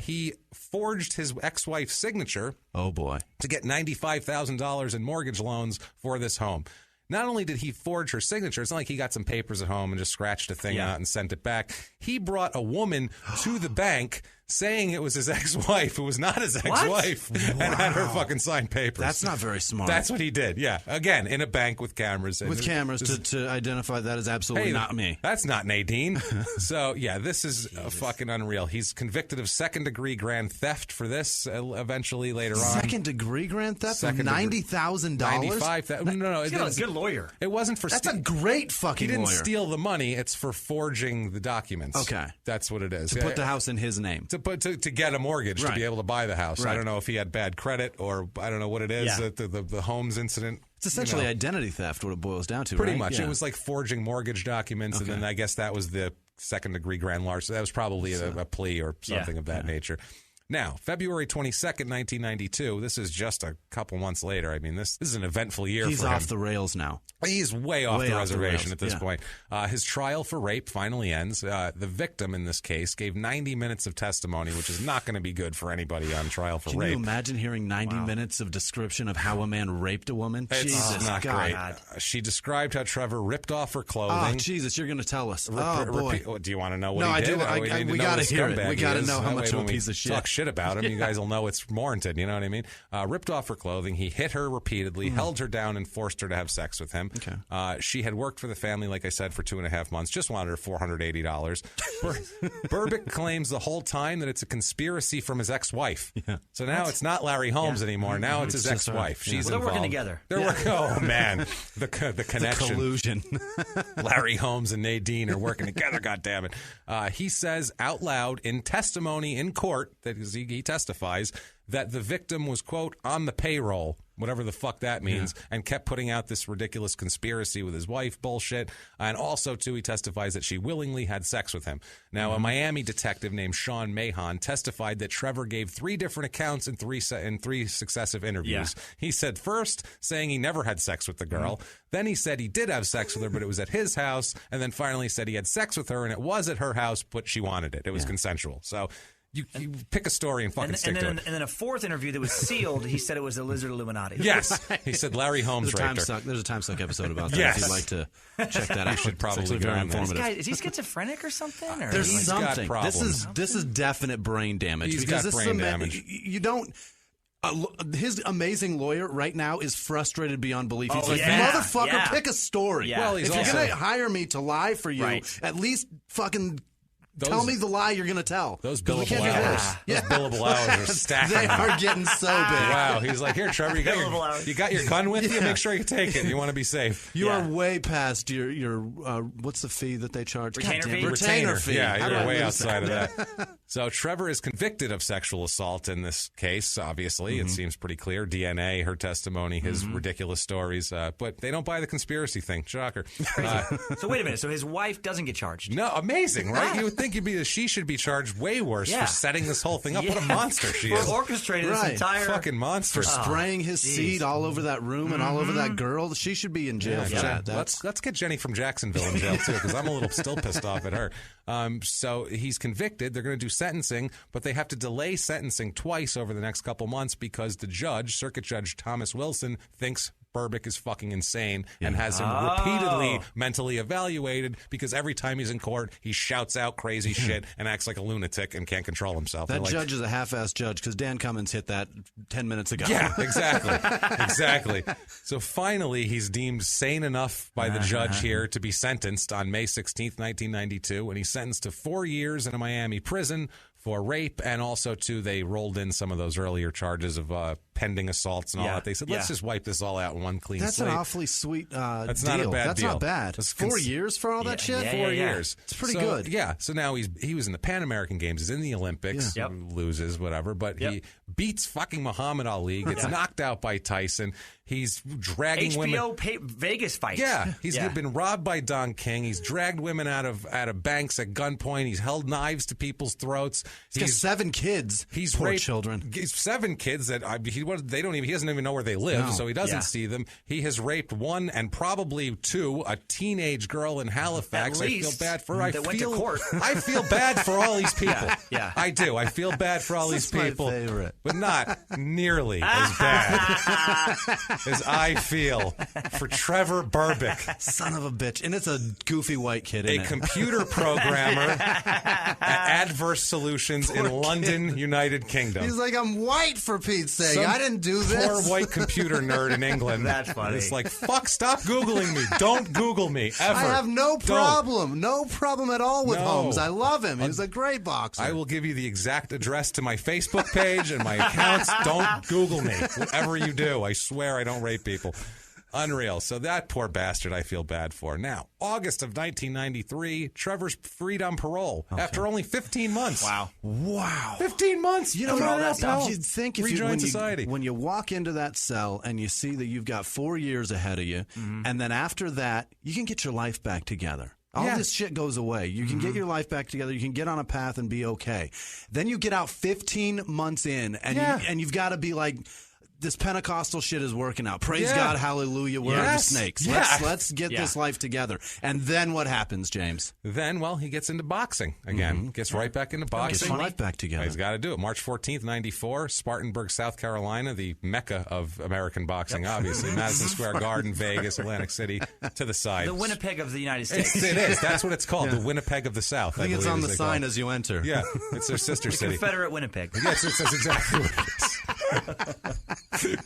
he forged his ex-wife's signature. Oh, boy. To get $95,000 in mortgage loans for this home. Not only did he forge her signature, it's not like he got some papers at home and just scratched a thing out and sent it back. He brought a woman to the bank saying it was his ex-wife who was not his ex-wife and had her fucking sign papers. That's not very smart. That's what he did, yeah. Again, in a bank with cameras. With cameras to identify that as absolutely not me. That's not Nadine. So, yeah, this is fucking unreal. He's convicted of second-degree grand theft for this eventually later on. Second-degree grand theft of $90,000? $95,000. No, he's got a good lawyer. It wasn't for That's a great fucking lawyer. He didn't lawyer. steal the money. It's for forging the documents. Okay. That's what it is. To put the house in his name. To get a mortgage to be able to buy the house. Right. I don't know if he had bad credit or I don't know what it is. Yeah. The Holmes incident. It's essentially identity theft, what it boils down to, Pretty right? much. Yeah. It was like forging mortgage documents, and then I guess that was the second-degree grand larceny. That was probably a plea or something of that nature. Now, February 22nd, 1992, this is just a couple months later. I mean, this is an eventful year for him. He's off the rails now. He's way off the reservation at this point. His trial for rape finally ends. The victim in this case gave 90 minutes of testimony, which is not going to be good for anybody on trial for rape. Can you imagine hearing 90 minutes of description of how a man raped a woman? It's Jesus, not God. great. She described how Trevor ripped off her clothing. Oh, Jesus, you're going to tell us. Boy. Do you want to know what No, he I did? do. We got to hear it. We got to know how much of a piece of shit. Talk shit about him. You guys will know it's warranted. You know what I mean? Ripped off her clothing. He hit her repeatedly, held her down, and forced her to have sex with him. Okay. She had worked for the family, like I said, for 2.5 months. Just wanted her $480. Berbick claims the whole time that it's a conspiracy from his ex-wife. Yeah. So now it's not Larry Holmes anymore. Now it's his ex-wife. She's they're involved. working together. They're working. Oh man, the connection, The collusion. Larry Holmes and Nadine are working together. God damn it! He says out loud in testimony in court that he testifies that the victim was, quote, on the payroll, whatever the fuck that means, and kept putting out this ridiculous conspiracy with his wife bullshit. And also, too, he testifies that she willingly had sex with him. Now, a Miami detective named Sean Mahon testified that Trevor gave 3 different accounts in three successive interviews. Yeah. He said first, saying he never had sex with the girl. Then he said he did have sex with her, but it was at his house. And then finally said he had sex with her, and it was at her house, but she wanted it. It was consensual. So you pick a story and fucking stick to it. And then a fourth interview that was sealed, he said it was the Lizard Illuminati. Yes. He said Larry Holmes raped her. There's a Time Suck episode about that. Yes. If you'd like to check that out. You should probably it's very informative. This guy, is he schizophrenic or something? Or There's He's something. got This is definite brain damage. He's because got brain damage. You don't... his amazing lawyer right now is frustrated beyond belief. He's like, yeah. motherfucker, pick a story. Yeah. Well, if you're going to hire me to lie for you, at least fucking... tell me the lie you're going to tell. Those billable hours. Those billable hours are stacking. They are getting so big. Wow. He's like, here, Trevor, you got your gun with you? Make sure you take it. You want to be safe. You are way past your what's the fee that they charge? Retainer fee. Yeah, you're way outside of that. So Trevor is convicted of sexual assault in this case, obviously. It seems pretty clear. DNA, her testimony, his ridiculous stories. But they don't buy the conspiracy thing. Shocker. So wait a minute. So his wife doesn't get charged? No, amazing, right? You would think she should be charged way worse for setting this whole thing up. What a monster she is. For orchestrating this entire... Fucking monster. For spraying his seed all over that room and all over that girl. She should be in jail for that. Let's get Jenny from Jacksonville in jail, too, because I'm a little still pissed off at her. So he's convicted. They're going to do sentencing, but they have to delay sentencing twice over the next couple months because the judge, Circuit Judge Thomas Wilson, thinks Berbick is fucking insane and has him repeatedly mentally evaluated because every time he's in court, he shouts out crazy shit and acts like a lunatic and can't control himself. That judge is a half-assed judge because Dan Cummins hit that 10 minutes ago. Yeah, exactly. Exactly. So finally, he's deemed sane enough by the judge here to be sentenced on May 16th, 1992, and he's sentenced to 4 years in a Miami prison for rape, and also, too, they rolled in some of those earlier charges of pending assaults and all that. They said, let's just wipe this all out in one clean slate. That's an awfully sweet That's deal. not a bad That's deal. not bad. 4 years for all that shit? 4 years. It's pretty good. Yeah. So now he was in the Pan American Games. He's in the Olympics. Yeah. Loses, whatever. But he beats fucking Muhammad Ali. Gets knocked out by Tyson. He's dragging women. Vegas fights. Yeah, he's been robbed by Don King. He's dragged women out of banks at gunpoint. He's held knives to people's throats. He's got 7 kids. He's Poor raped children. He's 7 kids that he He doesn't even know where they live, so he doesn't see them. He has raped one and probably two, a teenage girl in Halifax. At least, I feel bad for her. went to court. I feel bad for all these people. Yeah. I do. I feel bad for all these people. My favorite. But not nearly as bad as I feel for Trevor Berbick. Son of a bitch. And it's a goofy white kid in A computer programmer at Adverse Solutions in London, United Kingdom. He's like, I'm white for Pete's sake. I didn't do this. Poor white computer nerd in England. That's funny. It's like, fuck, stop Googling me. Don't Google me, ever. I have no problem. Don't. No problem at all with No. Holmes. I love him. He's a great boxer. I will give you the exact address to my Facebook page and my accounts. Don't Google me. Whatever you do, I swear I don't rape people. Unreal. So that poor bastard I feel bad for. Now, August of 1993, Trevor's freed on parole after only 15 months. Wow. 15 months. You know what? You'd think if Rejoin when society. when you walk into that cell and you see that you've got 4 years ahead of you, and then after that, you can get your life back together. All this shit goes away. You can get your life back together. You can get on a path and be okay. Then you get out 15 months in, and you've got to be like, this Pentecostal shit is working out. Praise God, hallelujah, where are the snakes? Let's get this life together. And then what happens, James? Then, well, he gets into boxing again. Gets right back into boxing. Gets his life back together. He's got to do it. March 14th, 94, Spartanburg, South Carolina, the mecca of American boxing, obviously. Madison Square Garden, Vegas, Atlantic City, to the side. The Winnipeg of the United States. It is. That's what it's called, the Winnipeg of the South. I think it's on the sign as you enter. Yeah, it's their sister city. Confederate Winnipeg. Yes, that's exactly what it is.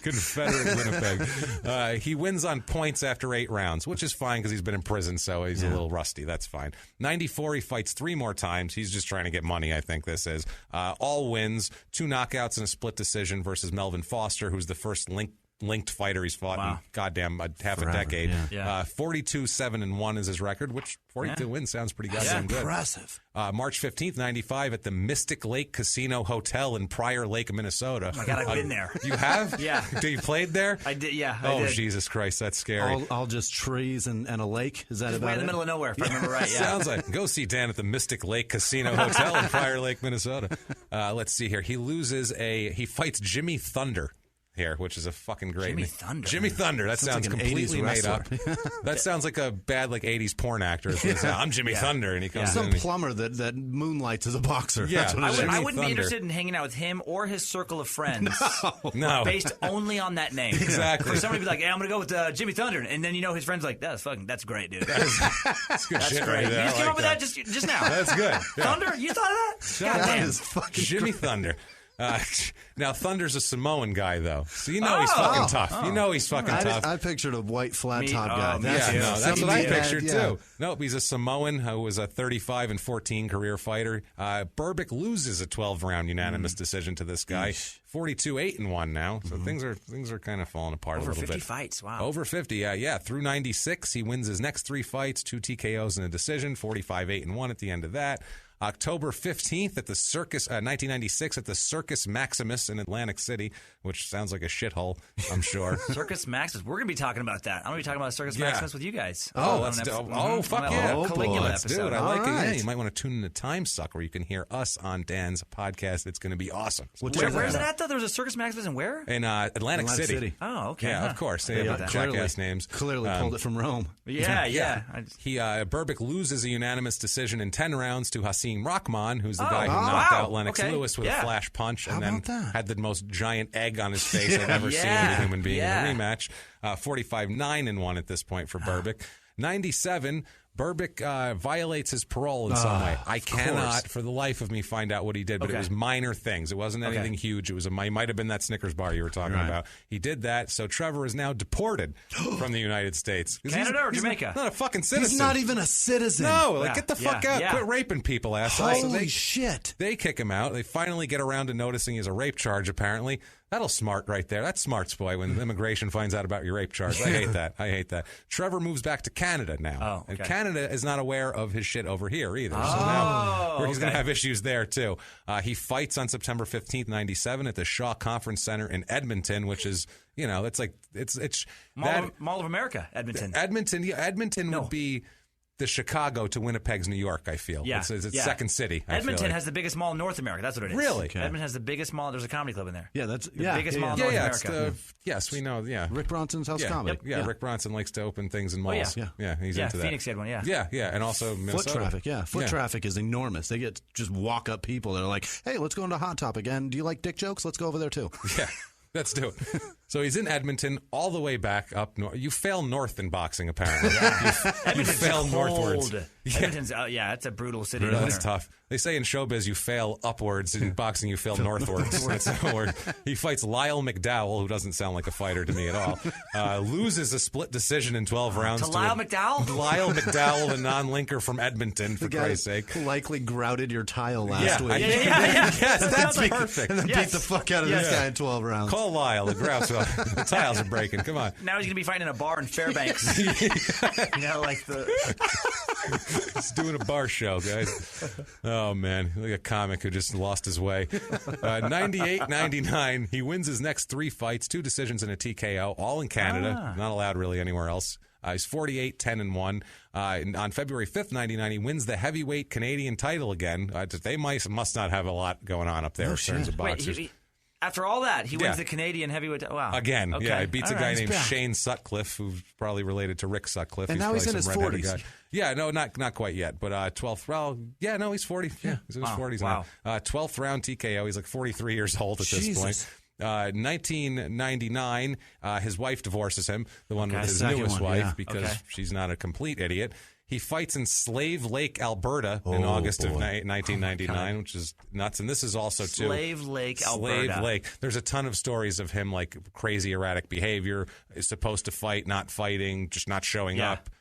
Confederate Winnipeg. He wins on points after 8 rounds, which is fine because he's been in prison, so he's a little rusty. That's fine. 94, he fights 3 more times. He's just trying to get money, I think this is. All wins, 2 knockouts and a split decision versus Melvin Foster, who's the first linked fighter he's fought in goddamn half a decade. 42-7-1 is his record, which 42 wins sounds pretty goddamn good. Impressive. March 15th, 95 at the Mystic Lake Casino Hotel in Prior Lake, Minnesota. Oh my God, I've been there. You have? Yeah. You played there? I did, yeah. I Oh, did. Jesus Christ, that's scary. All just trees and a lake? Is that Just about way in it? the middle of nowhere, if I remember right. Yeah. Sounds like. Go see Dan at the Mystic Lake Casino Hotel in Prior Lake, Minnesota. Let's see here. He fights Jimmy Thunder here, which is a fucking great Jimmy name. Thunder. Jimmy Thunder. That sounds like an completely 80s made up. That sounds like a bad 80s porn actor. I'm Jimmy Thunder, and he comes in. Some and plumber that moonlights as a boxer. Yeah, That's what it is. I wouldn't Thunder. be interested in hanging out with him or his circle of friends. No. Based only on that name. Exactly. For somebody to be like, hey, I'm going to go with Jimmy Thunder. And then his friend's like, that's great, dude. That's good shit great. right there. You just I came like up with that just now. That's good. Yeah. Thunder? You thought of that? God damn. is fucking Jimmy Thunder. Now, Thunder's a Samoan guy, though. So you know he's fucking tough. You know he's fucking tough. I pictured a white flat top oh, guy. me That's too. That's what I pictured, yeah. too. Nope, he's a Samoan who was a 35-14 career fighter. Berbick loses a 12-round unanimous decision to this guy. 42-8-1 now. So things are kind of falling apart Over a little 50 bit. fights, wow. Over 50, yeah. Through 96, he wins his next 3 fights, 2 TKOs and a decision, 45-8-1 at the end of that. October 15th at the Circus, 1996 at the Circus Maximus in Atlantic City, which sounds like a shithole, I'm sure. Circus Maximus. We're going to be talking about that. I'm going to be talking about Circus Maximus with you guys. Fuck yeah. Caligula Let's do episode. it. I like it. right. Yeah, you might want to tune in to Time Suck where you can hear us on Dan's podcast. It's going to be awesome. So Where's it at, though? There was a Circus Maximus and where? in Atlantic City. Oh, okay. Yeah, of course. They have jackass names. Clearly pulled it from Rome. Yeah. He Berbick loses a unanimous decision in 10 rounds to Hasim Rahman, who's the guy who knocked out Lennox Lewis with a flash punch and then had the most giant egg on his face I've ever seen in a human being in a rematch. 45-9-1 at this point for Berbick. 97, Berbick violates his parole in some way. I cannot, for the life of me, find out what he did, but it was minor things. It wasn't anything huge. It was he might have been that Snickers bar you were talking about. He did that, so Trevor is now deported from the United States. Canada or Jamaica? He's not a fucking citizen. He's not even a citizen. No, get the fuck out. Quit raping people, asshole. Holy shit. They kick him out. They finally get around to noticing he has a rape charge, apparently. That'll smart right there. That's smarts, boy, when immigration finds out about your rape charge. I hate that. Trevor moves back to Canada now. And Canada is not aware of his shit over here either. So now he's going to have issues there, too. He fights on September 15th, 97 at the Shaw Conference Center in Edmonton, which is, it's like, it's Mall of America, Edmonton. Edmonton would be the Chicago to Winnipeg's New York, I feel. Yeah. It's second city. Edmonton has the biggest mall in North America. That's what it is. Really? Okay. Edmonton has the biggest mall. There's a comedy club in there. Yeah, that's the biggest mall in North America. Yes, we know. Yeah, Rick Bronson's House Comedy. Yep. Rick Bronson likes to open things in malls. He's into that. Phoenix had one. Yeah, and also Minnesota. Foot traffic. Yeah, foot traffic is enormous. They get just walk up people. They're like, "Hey, let's go into Hot Topic. And do you like dick jokes? Let's go over there too." Yeah. Let's do it. So he's in Edmonton, all the way back up north. You fail north in boxing, apparently. You fail northwards. Edmonton's, it's a brutal city. That's tough. They say in showbiz you fail upwards. In boxing, you fail northwards. That's the word. He fights Lyle McDowell, who doesn't sound like a fighter to me at all. Loses a split decision in 12 rounds. To Lyle McDowell? Lyle McDowell, the non-linker from Edmonton, for Christ's sake. Who likely grouted your tile last week. Yes, that's perfect. And then beat the fuck out of this guy in 12 rounds. Call Lyle. The tiles are breaking. Come on. Now he's going to be fighting in a bar in Fairbanks. He's doing a bar show, guys. Oh, man. Like a comic who just lost his way. 98-99. He wins his next 3 fights, 2 decisions and a TKO, all in Canada. Not allowed really anywhere else. He's 48-10-1. On February 5th, 99, he wins the heavyweight Canadian title again. They must not have a lot probably not there in terms of boxers. After all that, he wins the Canadian heavyweight. Wow. Again, okay. He beats a guy named Shane Sutcliffe, who's probably related to Rick Sutcliffe. And now he's in his 40s. Guy. Yeah, no, not quite yet, but 12th round. Yeah, no, he's 40. Yeah, he's in his 40s now. 12th round TKO. He's like 43 years old at this point. 1999, his wife divorces him, the one with his newest wife, because she's not a complete idiot. He fights in Slave Lake, Alberta in August of 1999, which is nuts. And this is also, too... Slave Lake, Alberta. Slave Lake. There's a ton of stories of him, like, crazy erratic behavior, is supposed to fight, not fighting, just not showing up.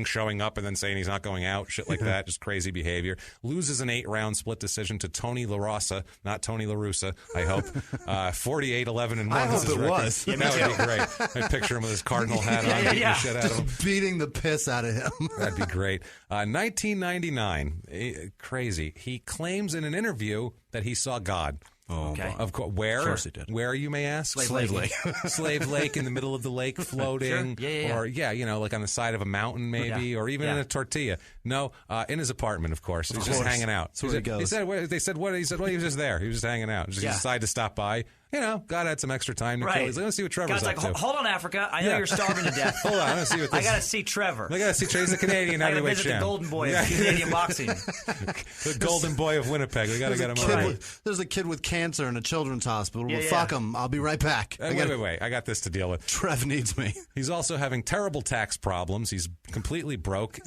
Showing up and then saying he's not going out, shit like that, just crazy behavior. Loses an 8-round split decision to Tony La Rosa, not Tony La Russa, I hope. 48-11-1. I hope it was. Yeah, that would be great. I'd picture him with his cardinal hat on, beating the shit out of him. Beating the piss out of him. That'd be great. 1999, crazy. He claims in an interview that he saw God. Okay. Of course. Where? Of course he did. Where, you may ask? Slave Lake. Slave Lake in the middle of the lake, floating. Sure. Yeah. Or, like on the side of a mountain, maybe, or even in a tortilla. No, in his apartment, of course. He's just hanging out. That's where he goes. He said, He said, he was just there. He was just hanging out. He decided to stop by. God had some extra time to kill. He's like, let's see what Trevor's up to. Hold on, Africa. I know you're starving to death. Hold on, I want to see what this... I got to see Trevor. I got to see Trevor. He's the Canadian heavyweight champ. The golden boy of Canadian boxing. The golden boy of Winnipeg. We got to get him on. There's a kid with cancer in a children's hospital. Fuck him. I'll be right back. Wait. I got this to deal with. Trev needs me. He's also having terrible tax problems. He's completely broke.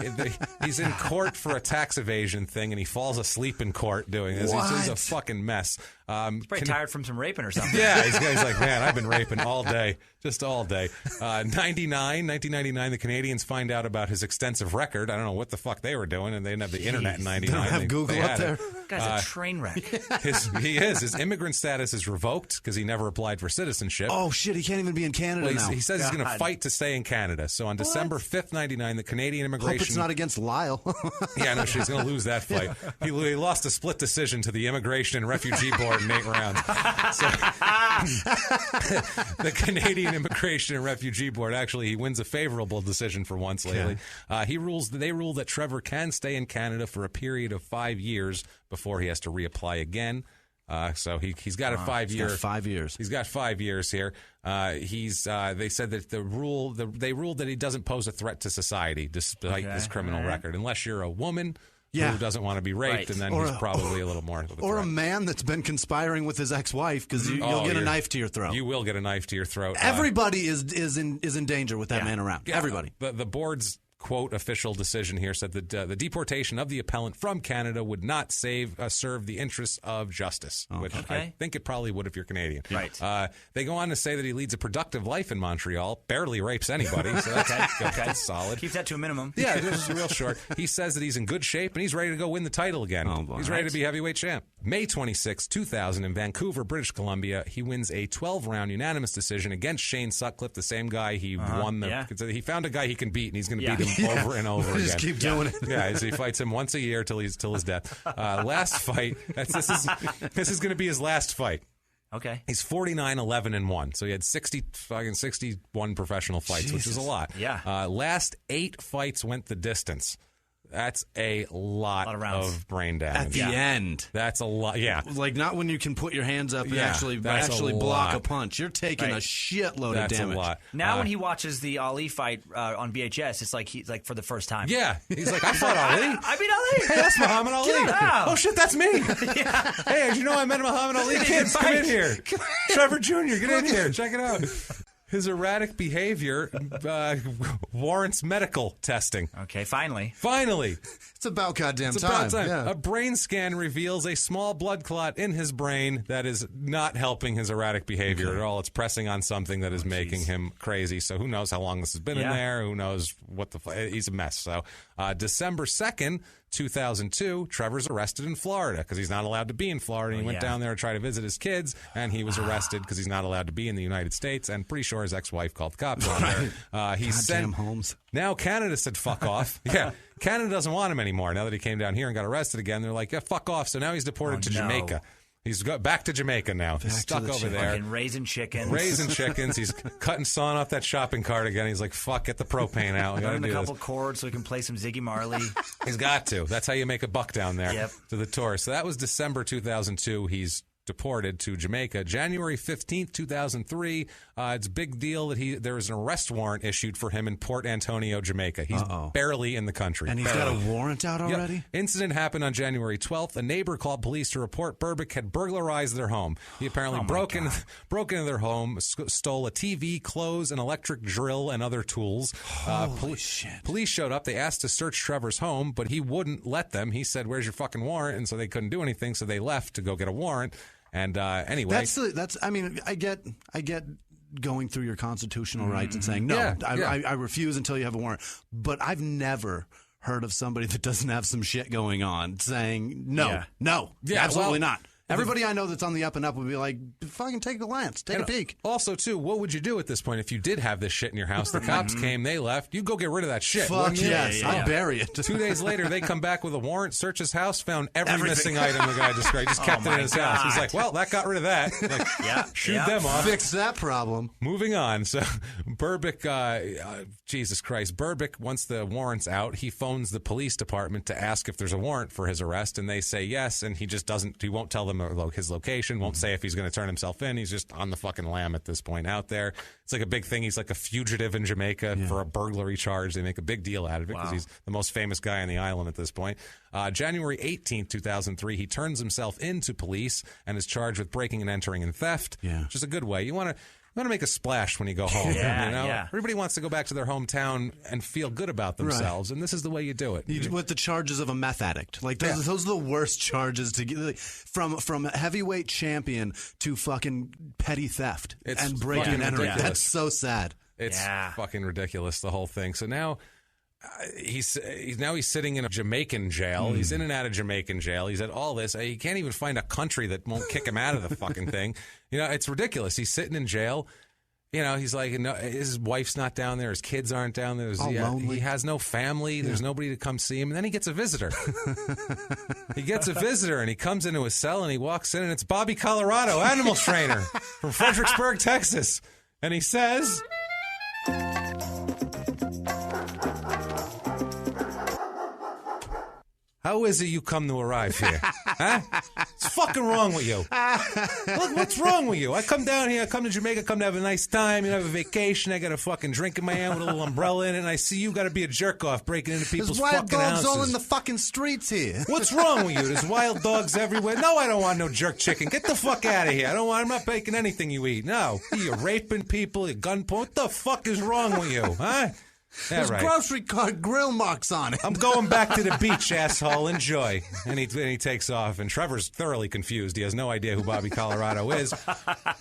He's in court for a tax evasion thing, and he falls asleep in court doing this. He's a fucking mess. He's probably tired from some raping or something. Yeah, he's like, man, I've been raping all day, just all day. 1999, the Canadians find out about his extensive record. I don't know what the fuck they were doing, and they didn't have the internet in 99. They don't have Google up there. Guy's a train wreck. His immigrant status is revoked because he never applied for citizenship. Oh, shit, he can't even be in Canada now. He says he's going to fight to stay in Canada. So on December 5th, 99, the Canadian immigration... Hope it's not against Lyle. Yeah, no, she's going to lose that fight. He lost a split decision to the Immigration and Refugee Board in 8 rounds. So, the Canadian Immigration and Refugee Board, actually, he wins a favorable decision for once lately. They rule that Trevor can stay in Canada for a period of 5 years before he has to reapply again. So he's got a 5 year. 5 years. He's got 5 years here. They said that they ruled that he doesn't pose a threat to society despite his criminal record, unless you're a woman. Who doesn't want to be raped, and then he's probably a little more of a threat. Or a man that's been conspiring with his ex-wife, because you'll get a knife to your throat. You will get a knife to your throat. Everybody is in danger with that man around. Yeah. Everybody. The board's quote official decision here said that the deportation of the appellant from Canada would not serve the interests of justice, which I think it probably would if you're Canadian. Right. They go on to say that he leads a productive life in Montreal, barely rapes anybody, so that's solid. Keep that to a minimum. Yeah, this is real short. He says that he's in good shape and he's ready to go win the title again. He's ready to be heavyweight champ. May 26, 2000, in Vancouver, British Columbia, he wins a 12-round unanimous decision against Shane Sutcliffe, the same guy he won. He found a guy he can beat, and he's going to beat him over and over again. Just keep doing it. Yeah, so he fights him once a year till his death. Last fight. This is going to be his last fight. Okay. He's 49-11-1, so he had 61 professional fights, which is a lot. Yeah. Last 8 fights went the distance. That's a lot of brain damage. At the end. That's a lot, yeah. Like, not when you can put your hands up and actually block a punch. You're taking a shitload of damage. That's a lot. Now when he watches the Ali fight on VHS, it's like he's like for the first time. Yeah. He's like, I fought Ali. I beat Ali. Hey, that's Muhammad Ali. Oh, shit, that's me. Hey, did you know I met Muhammad Ali? Kids, come in here. Trevor Jr., get in here. Check it out. His erratic behavior warrants medical testing. Okay, finally. It's about goddamn time. Yeah. A brain scan reveals a small blood clot in his brain that is not helping his erratic behavior at all. It's pressing on something that is making him crazy. So who knows how long this has been in there? Who knows what he's a mess. So December 2nd, 2002, Trevor's arrested in Florida because he's not allowed to be in Florida. He went down there to try to visit his kids, and he was arrested because he's not allowed to be in the United States. And pretty sure his ex-wife called the cops on there. He sent Holmes. Now Canada said fuck off. Yeah, Canada doesn't want him anymore. Now that he came down here and got arrested again, they're like, yeah, fuck off. So now he's deported to Jamaica. He's got back to Jamaica now. He's stuck over there. Fucking raising chickens. He's sawing off that shopping cart again. He's like, fuck, get the propane out. We got to do a couple chords so he can play some Ziggy Marley. He's got to. That's how you make a buck down there to the tourists. So that was December 2002. He's deported to Jamaica. January 15th, 2003, it's a big deal that there was an arrest warrant issued for him in Port Antonio, Jamaica. He's barely in the country. And he's got a warrant out already? Yep. Incident happened on January 12th. A neighbor called police to report Berbick had burglarized their home. He apparently broke into their home, stole a TV, clothes, an electric drill, and other tools. Holy shit. Police showed up. They asked to search Trevor's home, but he wouldn't let them. He said, where's your fucking warrant? And so they couldn't do anything, so they left to go get a warrant. And anyway, that's. I mean, I get going through your constitutional rights and saying no. I refuse until you have a warrant. But I've never heard of somebody that doesn't have some shit going on saying no, absolutely not. Everybody I know that's on the up and up would be like, fucking take a glance, take a peek. Also, too, what would you do at this point if you did have this shit in your house? The cops came, they left. You go get rid of that shit. Fuck yes, I'd bury it. 2 days later, they come back with a warrant, search his house, found every missing item the guy described. Just kept it in his house. He's like, well, that got rid of that. Like, shoot them off. Fix that problem. Moving on. So Berbick, Jesus Christ, Berbick, once the warrant's out, he phones the police department to ask if there's a warrant for his arrest, and they say yes, and he just doesn't, he won't tell them his location, won't say if he's going to turn himself in. He's just on the fucking lam at this point out there. It's like a big thing. He's like a fugitive in Jamaica for a burglary charge. They make a big deal out of it because he's the most famous guy on the island at this point. January 18th, 2003, he turns himself into police and is charged with breaking and entering and theft, which is a good way. You want to make a splash when you go home. Everybody wants to go back to their hometown and feel good about themselves, and this is the way you do it. With the charges of a meth addict. Like, those are the worst charges to get. Like, from heavyweight champion to fucking petty theft and breaking and entering. That's so sad. It's fucking ridiculous, the whole thing. So now he's sitting in a Jamaican jail. He's in and out of Jamaican jail. He's at all this. He can't even find a country that won't kick him out of the fucking thing. It's ridiculous. He's sitting in jail. He's like, no, his wife's not down there. His kids aren't down there. He has no family. There's nobody to come see him. And then he gets a visitor. And he comes into his cell and he walks in and it's Bobby Colorado, animal trainer from Fredericksburg, Texas. And he says, how is it you come to arrive here? Huh? What's fucking wrong with you? Look, what's wrong with you? I come down here, I come to Jamaica, come to have a nice time, have a vacation, I got a fucking drink in my hand with a little umbrella in it, and I see you got to be a jerk-off breaking into people's fucking houses. There's wild dogs all in the fucking streets here. What's wrong with you? There's wild dogs everywhere. No, I don't want no jerk chicken. Get the fuck out of here. I'm not baking anything you eat. No. You're raping people, you're gunpoint. What the fuck is wrong with you, huh? There's grocery cart grill marks on it. I'm going back to the beach, asshole. Enjoy. And he takes off. And Trevor's thoroughly confused. He has no idea who Bobby Colorado is.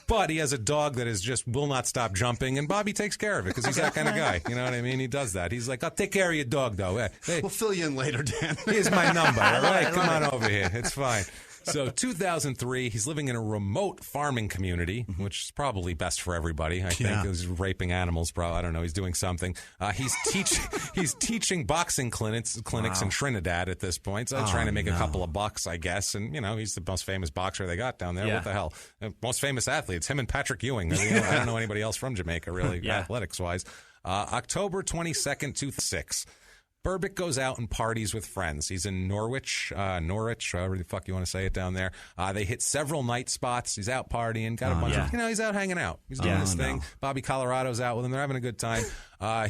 But he has a dog that will not stop jumping. And Bobby takes care of it because he's that kind of guy. You know what I mean? He does that. He's like, I'll take care of your dog, though. Hey, we'll fill you in later, Dan. Here's my number. All right? Come on over here. It's fine. So 2003, he's living in a remote farming community, which is probably best for everybody. I think he's raping animals, bro. I don't know. He's doing something. He's teaching boxing clinics in Trinidad at this point. So trying to make a couple of bucks, I guess. And he's the most famous boxer they got down there. What the hell? Most famous athletes, him and Patrick Ewing. I don't know anybody else from Jamaica really, athletics wise. October 22nd, 2006. Berbick goes out and parties with friends. He's in Norwich, however the fuck you want to say it down there. They hit several night spots. He's out partying, got a bunch of, he's out hanging out. He's doing this thing. Bobby Colorado's out with him. They're having a good time.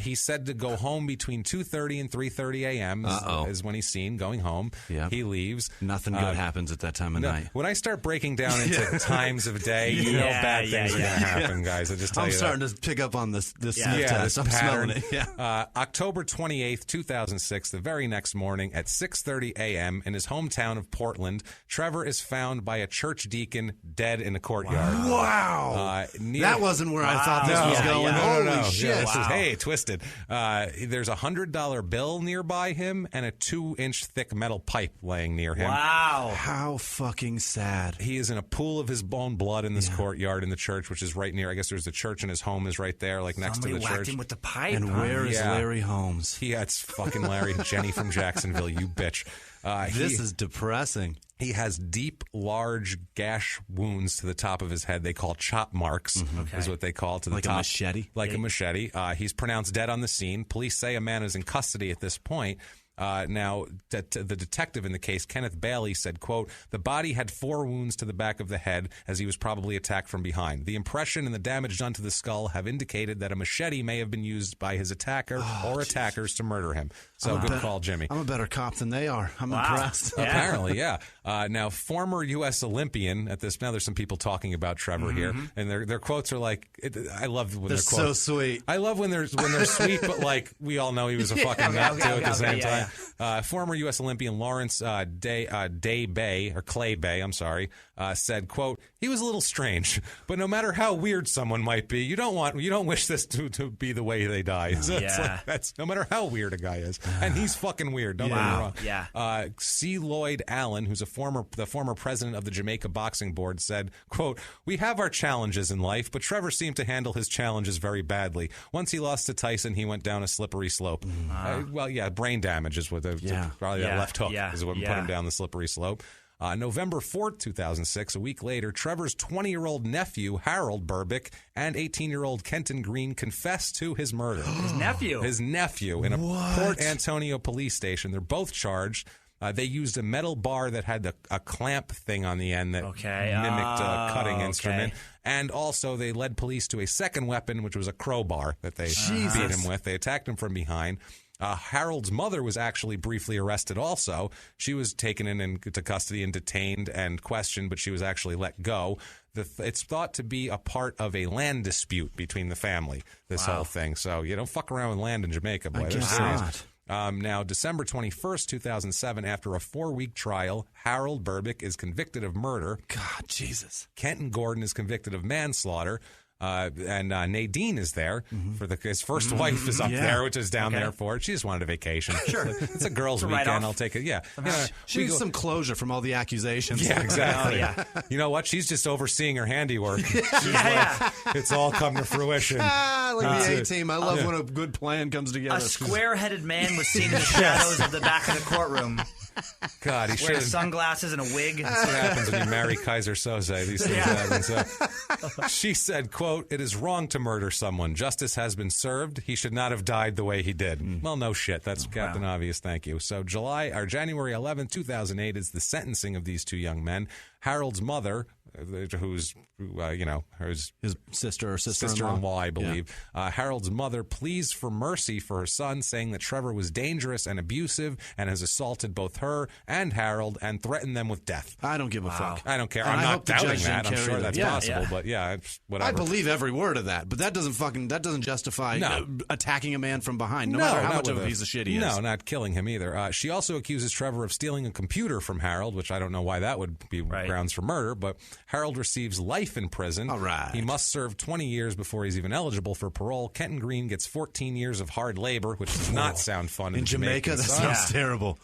He's said to go home between 2:30 and 3:30 a.m. is when he's seen going home. Yep. He leaves. Nothing good happens at that time of night. When I start breaking down into times of day, you know bad things are going to happen, guys. I just tell you that. I'm starting to pick up on this test. I'm pattern. smelling it. October 28th, 2006, the very next morning at 6:30 a.m. in his hometown of Portland, Trevor is found by a church deacon dead in a courtyard. Wow. That wasn't where I thought this was going. Holy shit. Yeah, this is, twisted. There's a $100 bill nearby him and a 2-inch thick metal pipe laying near him. Wow. How fucking sad. He is in a pool of his own blood in this courtyard in the church, which is right near. I guess there's the church and his home is right there, like next to the church. Whacked him with the pipe. And where is Larry Holmes? It's fucking Larry. Jenny from Jacksonville, you bitch. This is depressing. He has deep, large gash wounds to the top of his head. They call chop marks, is what they call to the top. Like a machete? Like a machete. He's pronounced dead on the scene. Police say a man is in custody at this point. Now, the detective in the case, Kenneth Bailey, said, quote, the body had 4 wounds to the back of the head as he was probably attacked from behind. The impression and the damage done to the skull have indicated that a machete may have been used by his attacker or attackers to murder him. So good call, Jimmy. I'm a better cop than they are. I'm impressed. Apparently, yeah. Now, former U.S. Olympian at this. Now, there's some people talking about Trevor here, and their quotes are like, I love when they're quotes. So sweet. I love when they're sweet, but like we all know he was a fucking nut too at the same time. Former U.S. Olympian Lawrence Clay Bay, I'm sorry, said, quote, he was a little strange, but no matter how weird someone might be, you don't wish this to be the way they die. So it's like, that's no matter how weird a guy is, and he's fucking weird. Don't get me wrong. Yeah. C. Lloyd Allen, who's the former president of the Jamaica Boxing Board, said, quote, we have our challenges in life, but Trevor seemed to handle his challenges very badly. Once he lost to Tyson, he went down a slippery slope. Brain damage is what probably that left hook is what put him down the slippery slope. November 4th, 2006, a week later, Trevor's 20-year-old nephew, Harold Berbick, and 18-year-old Kenton Green confessed to his murder. His nephew in a Port Antonio police station. They're both charged. They used a metal bar that had a clamp thing on the end that mimicked a cutting instrument. And also, they led police to a second weapon, which was a crowbar that they beat him with. They attacked him from behind. Harold's mother was actually briefly arrested also. She was taken into custody and detained and questioned, but she was actually let go. It's thought to be a part of a land dispute between the family, this whole thing. So you don't fuck around with land in Jamaica, boy. They're serious. Now, December 21st, 2007, after a 4-week trial, Harold Berbick is convicted of murder. God, Jesus. Kenton Gordon is convicted of manslaughter. And Nadine is there for his first wife is up there, which is down there for it. She just wanted a vacation. Sure. It's a girl's weekend. I'll take it. Yeah. She needs some closure from all the accusations. Yeah, exactly. You know what? She's just overseeing her handiwork. It's all come to fruition. Like the A-Team. I love when a good plan comes together. A square-headed man was seen in the shadows of the back of the courtroom. God, he wears sunglasses and a wig. That's what happens when you marry Kaiser Soze. These things happen. So, she said, quote, it is wrong to murder someone. Justice has been served. He should not have died the way he did. Well, no shit. That's Captain Obvious. Thank you. So January 11th, 2008 is the sentencing of these two young men. Harold's mother, who's his sister or sister-in-law, I believe. Harold's mother pleads for mercy for her son, saying that Trevor was dangerous and abusive and has assaulted both her and Harold and threatened them with death. I don't give a fuck. I don't care. I'm not doubting that. I'm sure that's possible, but whatever. I believe every word of that, but that doesn't justify attacking a man from behind, no matter how much of a piece of shit he is. No, not killing him either. She also accuses Trevor of stealing a computer from Harold, which I don't know why that would be grounds for murder, but Harold receives life in prison. All right. He must serve 20 years before he's even eligible for parole. Kenton Green gets 14 years of hard labor, which does not sound fun in Jamaica. That sounds terrible.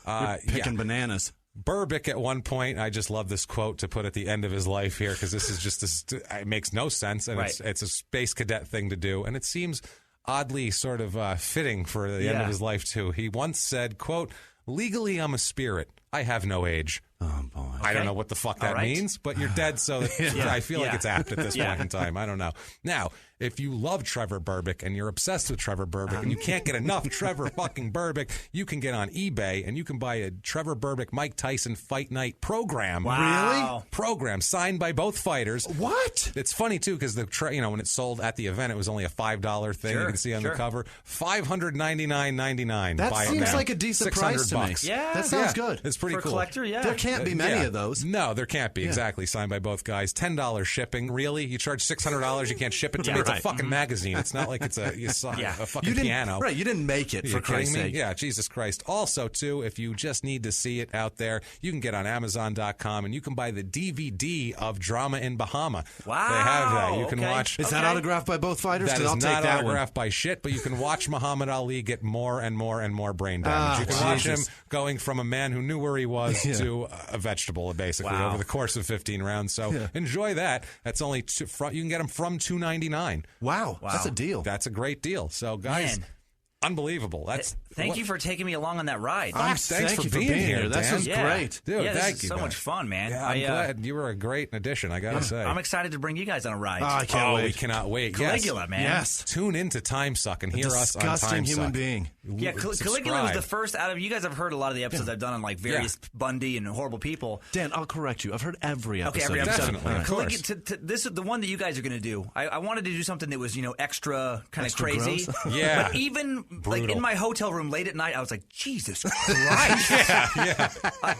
Picking bananas. Berbick, at one point, I just love this quote to put at the end of his life here, because this is just it makes no sense, and it's a space cadet thing to do, and it seems oddly sort of fitting for the end of his life, too. He once said, quote, legally I'm a spirit. I have no age. Oh, boy. I don't know what the fuck that means, but you're dead, so I feel like it's apt at this point in time. I don't know. Now, if you love Trevor Berbick and you're obsessed with Trevor Berbick and you can't get enough Trevor fucking Berbick, you can get on eBay and you can buy a Trevor Berbick Mike Tyson Fight Night program. Wow. Really? Program signed by both fighters. What? It's funny too because when it sold at the event, it was only a $5 thing. You can see on the cover, $599.99. That seems like a decent price to me. Yeah, that sounds good. It's pretty cool. For a collector, yeah. There can't be many of those. No, there can't be. Exactly. Signed by both guys. $10 shipping. Really? You charge $600? You can't ship it to me? It's a fucking magazine. It's not like it's a fucking piano. Right. You didn't make it, for Christ's sake. Yeah, Jesus Christ. Also, too, if you just need to see it out there, you can get on Amazon.com and you can buy the DVD of Drama in Bahama. Wow. They have that. You can watch. Is that autographed by both fighters? That is not autographed by shit, but you can watch Muhammad Ali get more and more and more brain damage. You can watch him going from a man who knew where he was to a vegetable, basically, over the course of 15 rounds. So enjoy that. That's only you can get them from $299. Wow. That's a deal. That's a great deal. So, guys, unbelievable. Thank you for taking me along on that ride. Thanks for being here. That was great. Dude, thank you. So much fun, man. Yeah, I'm glad. You were a great addition, I got to say. I'm excited to bring you guys on a ride. I can't wait. We cannot wait. Caligula, man. Yes. Tune into Time Suck and hear us on Time Suck. Disgusting human being. Yeah, Caligula was the first out of you guys have heard a lot of the episodes I've done on various Bundy and horrible people. Dan, I'll correct you. I've heard every episode. Okay, every episode. Definitely, of course. This is the one that you guys are going to do. I wanted to do something that was extra kind of crazy. Yeah. But even in my hotel room late at night, I was like, Jesus Christ.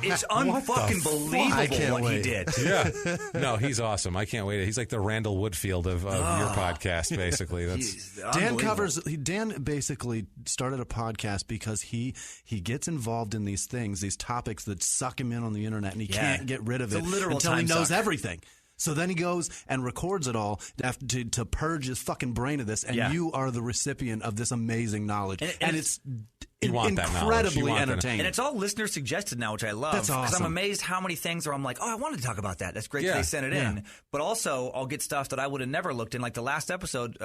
It's unfucking believable what he did. Yeah. No, he's awesome. I can't wait. He's like the Randall Woodfield of your podcast, basically. Dan basically started a podcast because he gets involved in these things, these topics that suck him in on the internet, and he can't get rid of it until he knows everything. So then he goes and records it all to purge his fucking brain of this, and you are the recipient of this amazing knowledge. And it's incredibly entertaining. And it's all listener suggested now, which I love. That's awesome. Because I'm amazed how many things I'm like, I wanted to talk about that. That's great that they sent it in. But also, I'll get stuff that I would have never looked in. Like the last episode,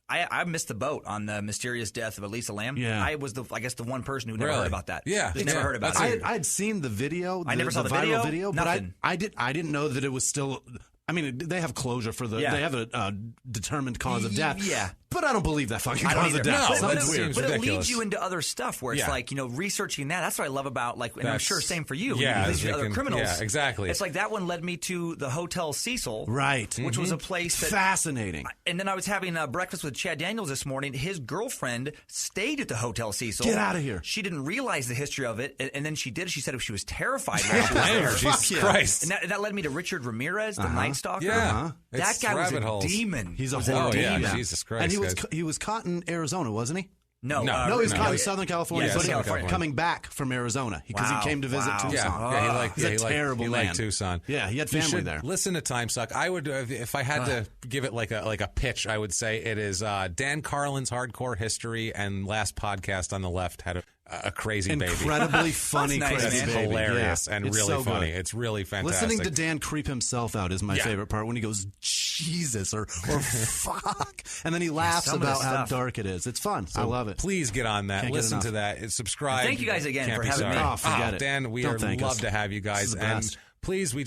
I missed the boat on the mysterious death of Elisa Lam. Yeah. I was the one person who never heard about that. Yeah. Never heard about it. I'd seen the video. I never saw the viral video, Nothing. but I didn't know that it was still. I mean, they have closure for they have a determined cause of death. Yeah. But I don't believe that fucking cause of death. But it leads you into other stuff where it's like, researching that. That's what I love about, and I'm sure same for you. Yeah. Other criminals. Yeah, exactly. It's like that one led me to the Hotel Cecil. Right. Which was a place that. Fascinating. And then I was having breakfast with Chad Daniels this morning. His girlfriend stayed at the Hotel Cecil. Get out of here. She didn't realize the history of it. And then she did. She said she was terrified. Jesus Christ. And that led me to Richard Ramirez, the Night Stalker. Yeah. That guy was a demon. He's a whole demon. Yeah, Jesus Christ. And he was caught in Arizona, wasn't he? No, he was caught in Southern California, California. coming back from Arizona because he came to visit Tucson. He's a terrible man. He liked Tucson. Yeah, he had family there. Listen to Time Suck. I would, if I had to give it like a pitch, I would say it is Dan Carlin's Hardcore History, and last podcast on the left had a crazy baby. Incredibly funny, crazy baby. Hilarious and really so funny. Good. It's really fantastic. Listening to Dan creep himself out is my favorite part when he goes, Jesus, or fuck. And then he laughs about how dark it is. It's fun. So I love it. Please get on that. Listen to that. Subscribe. Thank you guys again for having me. Oh, forget it. Dan, we love to have you guys. And please, we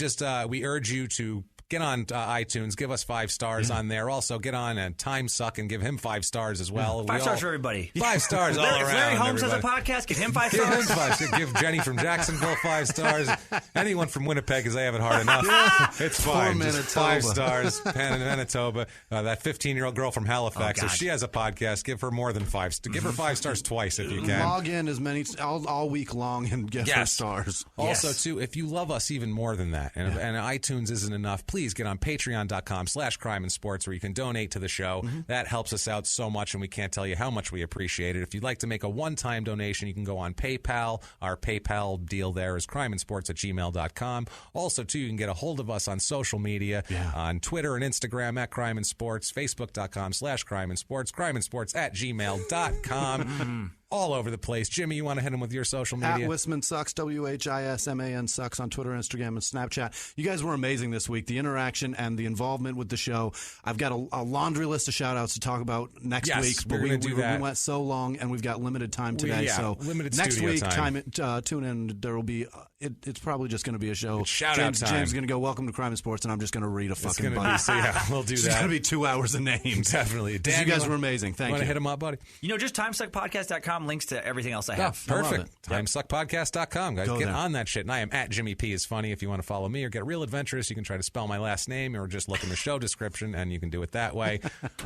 urge you to get on iTunes, give us 5 stars on there. Also, get on Time Suck and give him 5 stars as well. 5 stars for everybody. 5 stars all around. If Larry Holmes has a podcast, give him 5 stars. Give him 5 stars. Give Jenny from Jacksonville 5 stars. Anyone from Winnipeg, because they have it hard enough. It's fine. Just 5 stars. Manitoba. That 15-year-old girl from Halifax, if she has a podcast, give her more than 5 stars. Give her 5 stars twice if you can. Log in as many all week long and give her stars. Also, too, if you love us even more than that, and iTunes isn't enough, please get on patreon.com/crimeinsports where you can donate to the show. That helps us out so much, and we can't tell you how much we appreciate it. If you'd like to make a one-time donation, you can go on PayPal. Our PayPal deal there is crimeinsports@gmail.com. Also, too, you can get a hold of us on social media, on Twitter and Instagram at Crime and Sports, Facebook.com/crimeinsports, crimeinsports@gmail.com. all over the place. Jimmy, you want to hit him with your social media? At Whisman Sucks, WHISMAN Sucks on Twitter, Instagram, and Snapchat. You guys were amazing this week. The interaction and the involvement with the show. I've got a laundry list of shout-outs to talk about next week, but we went so long, and we've got limited time today. So limited next studio week, time. tune in. There will be. It's probably just going to be a show. Shout-out time. James is going to go, welcome to Crime and Sports, and I'm just going to read a fucking bunch. We'll do that. It's going to be 2 hours of names. Definitely. Dan, you guys were amazing. Thank you. Want to hit him up, buddy? Just timesuckpodcast.com links to everything else I have. Perfect. Timesuckpodcast.com, guys. Get on that shit. And I am at Jimmy P is funny. If you want to follow me or get real adventurous, you can try to spell my last name or just look in the show description, and you can do it that way.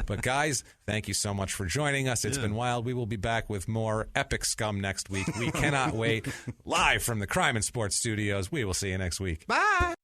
But, guys, thank you so much for joining us. It's been wild. We will be back with more epic scum next week. We cannot wait. Live from the Crime and Sports Studios. We will see you next week. Bye.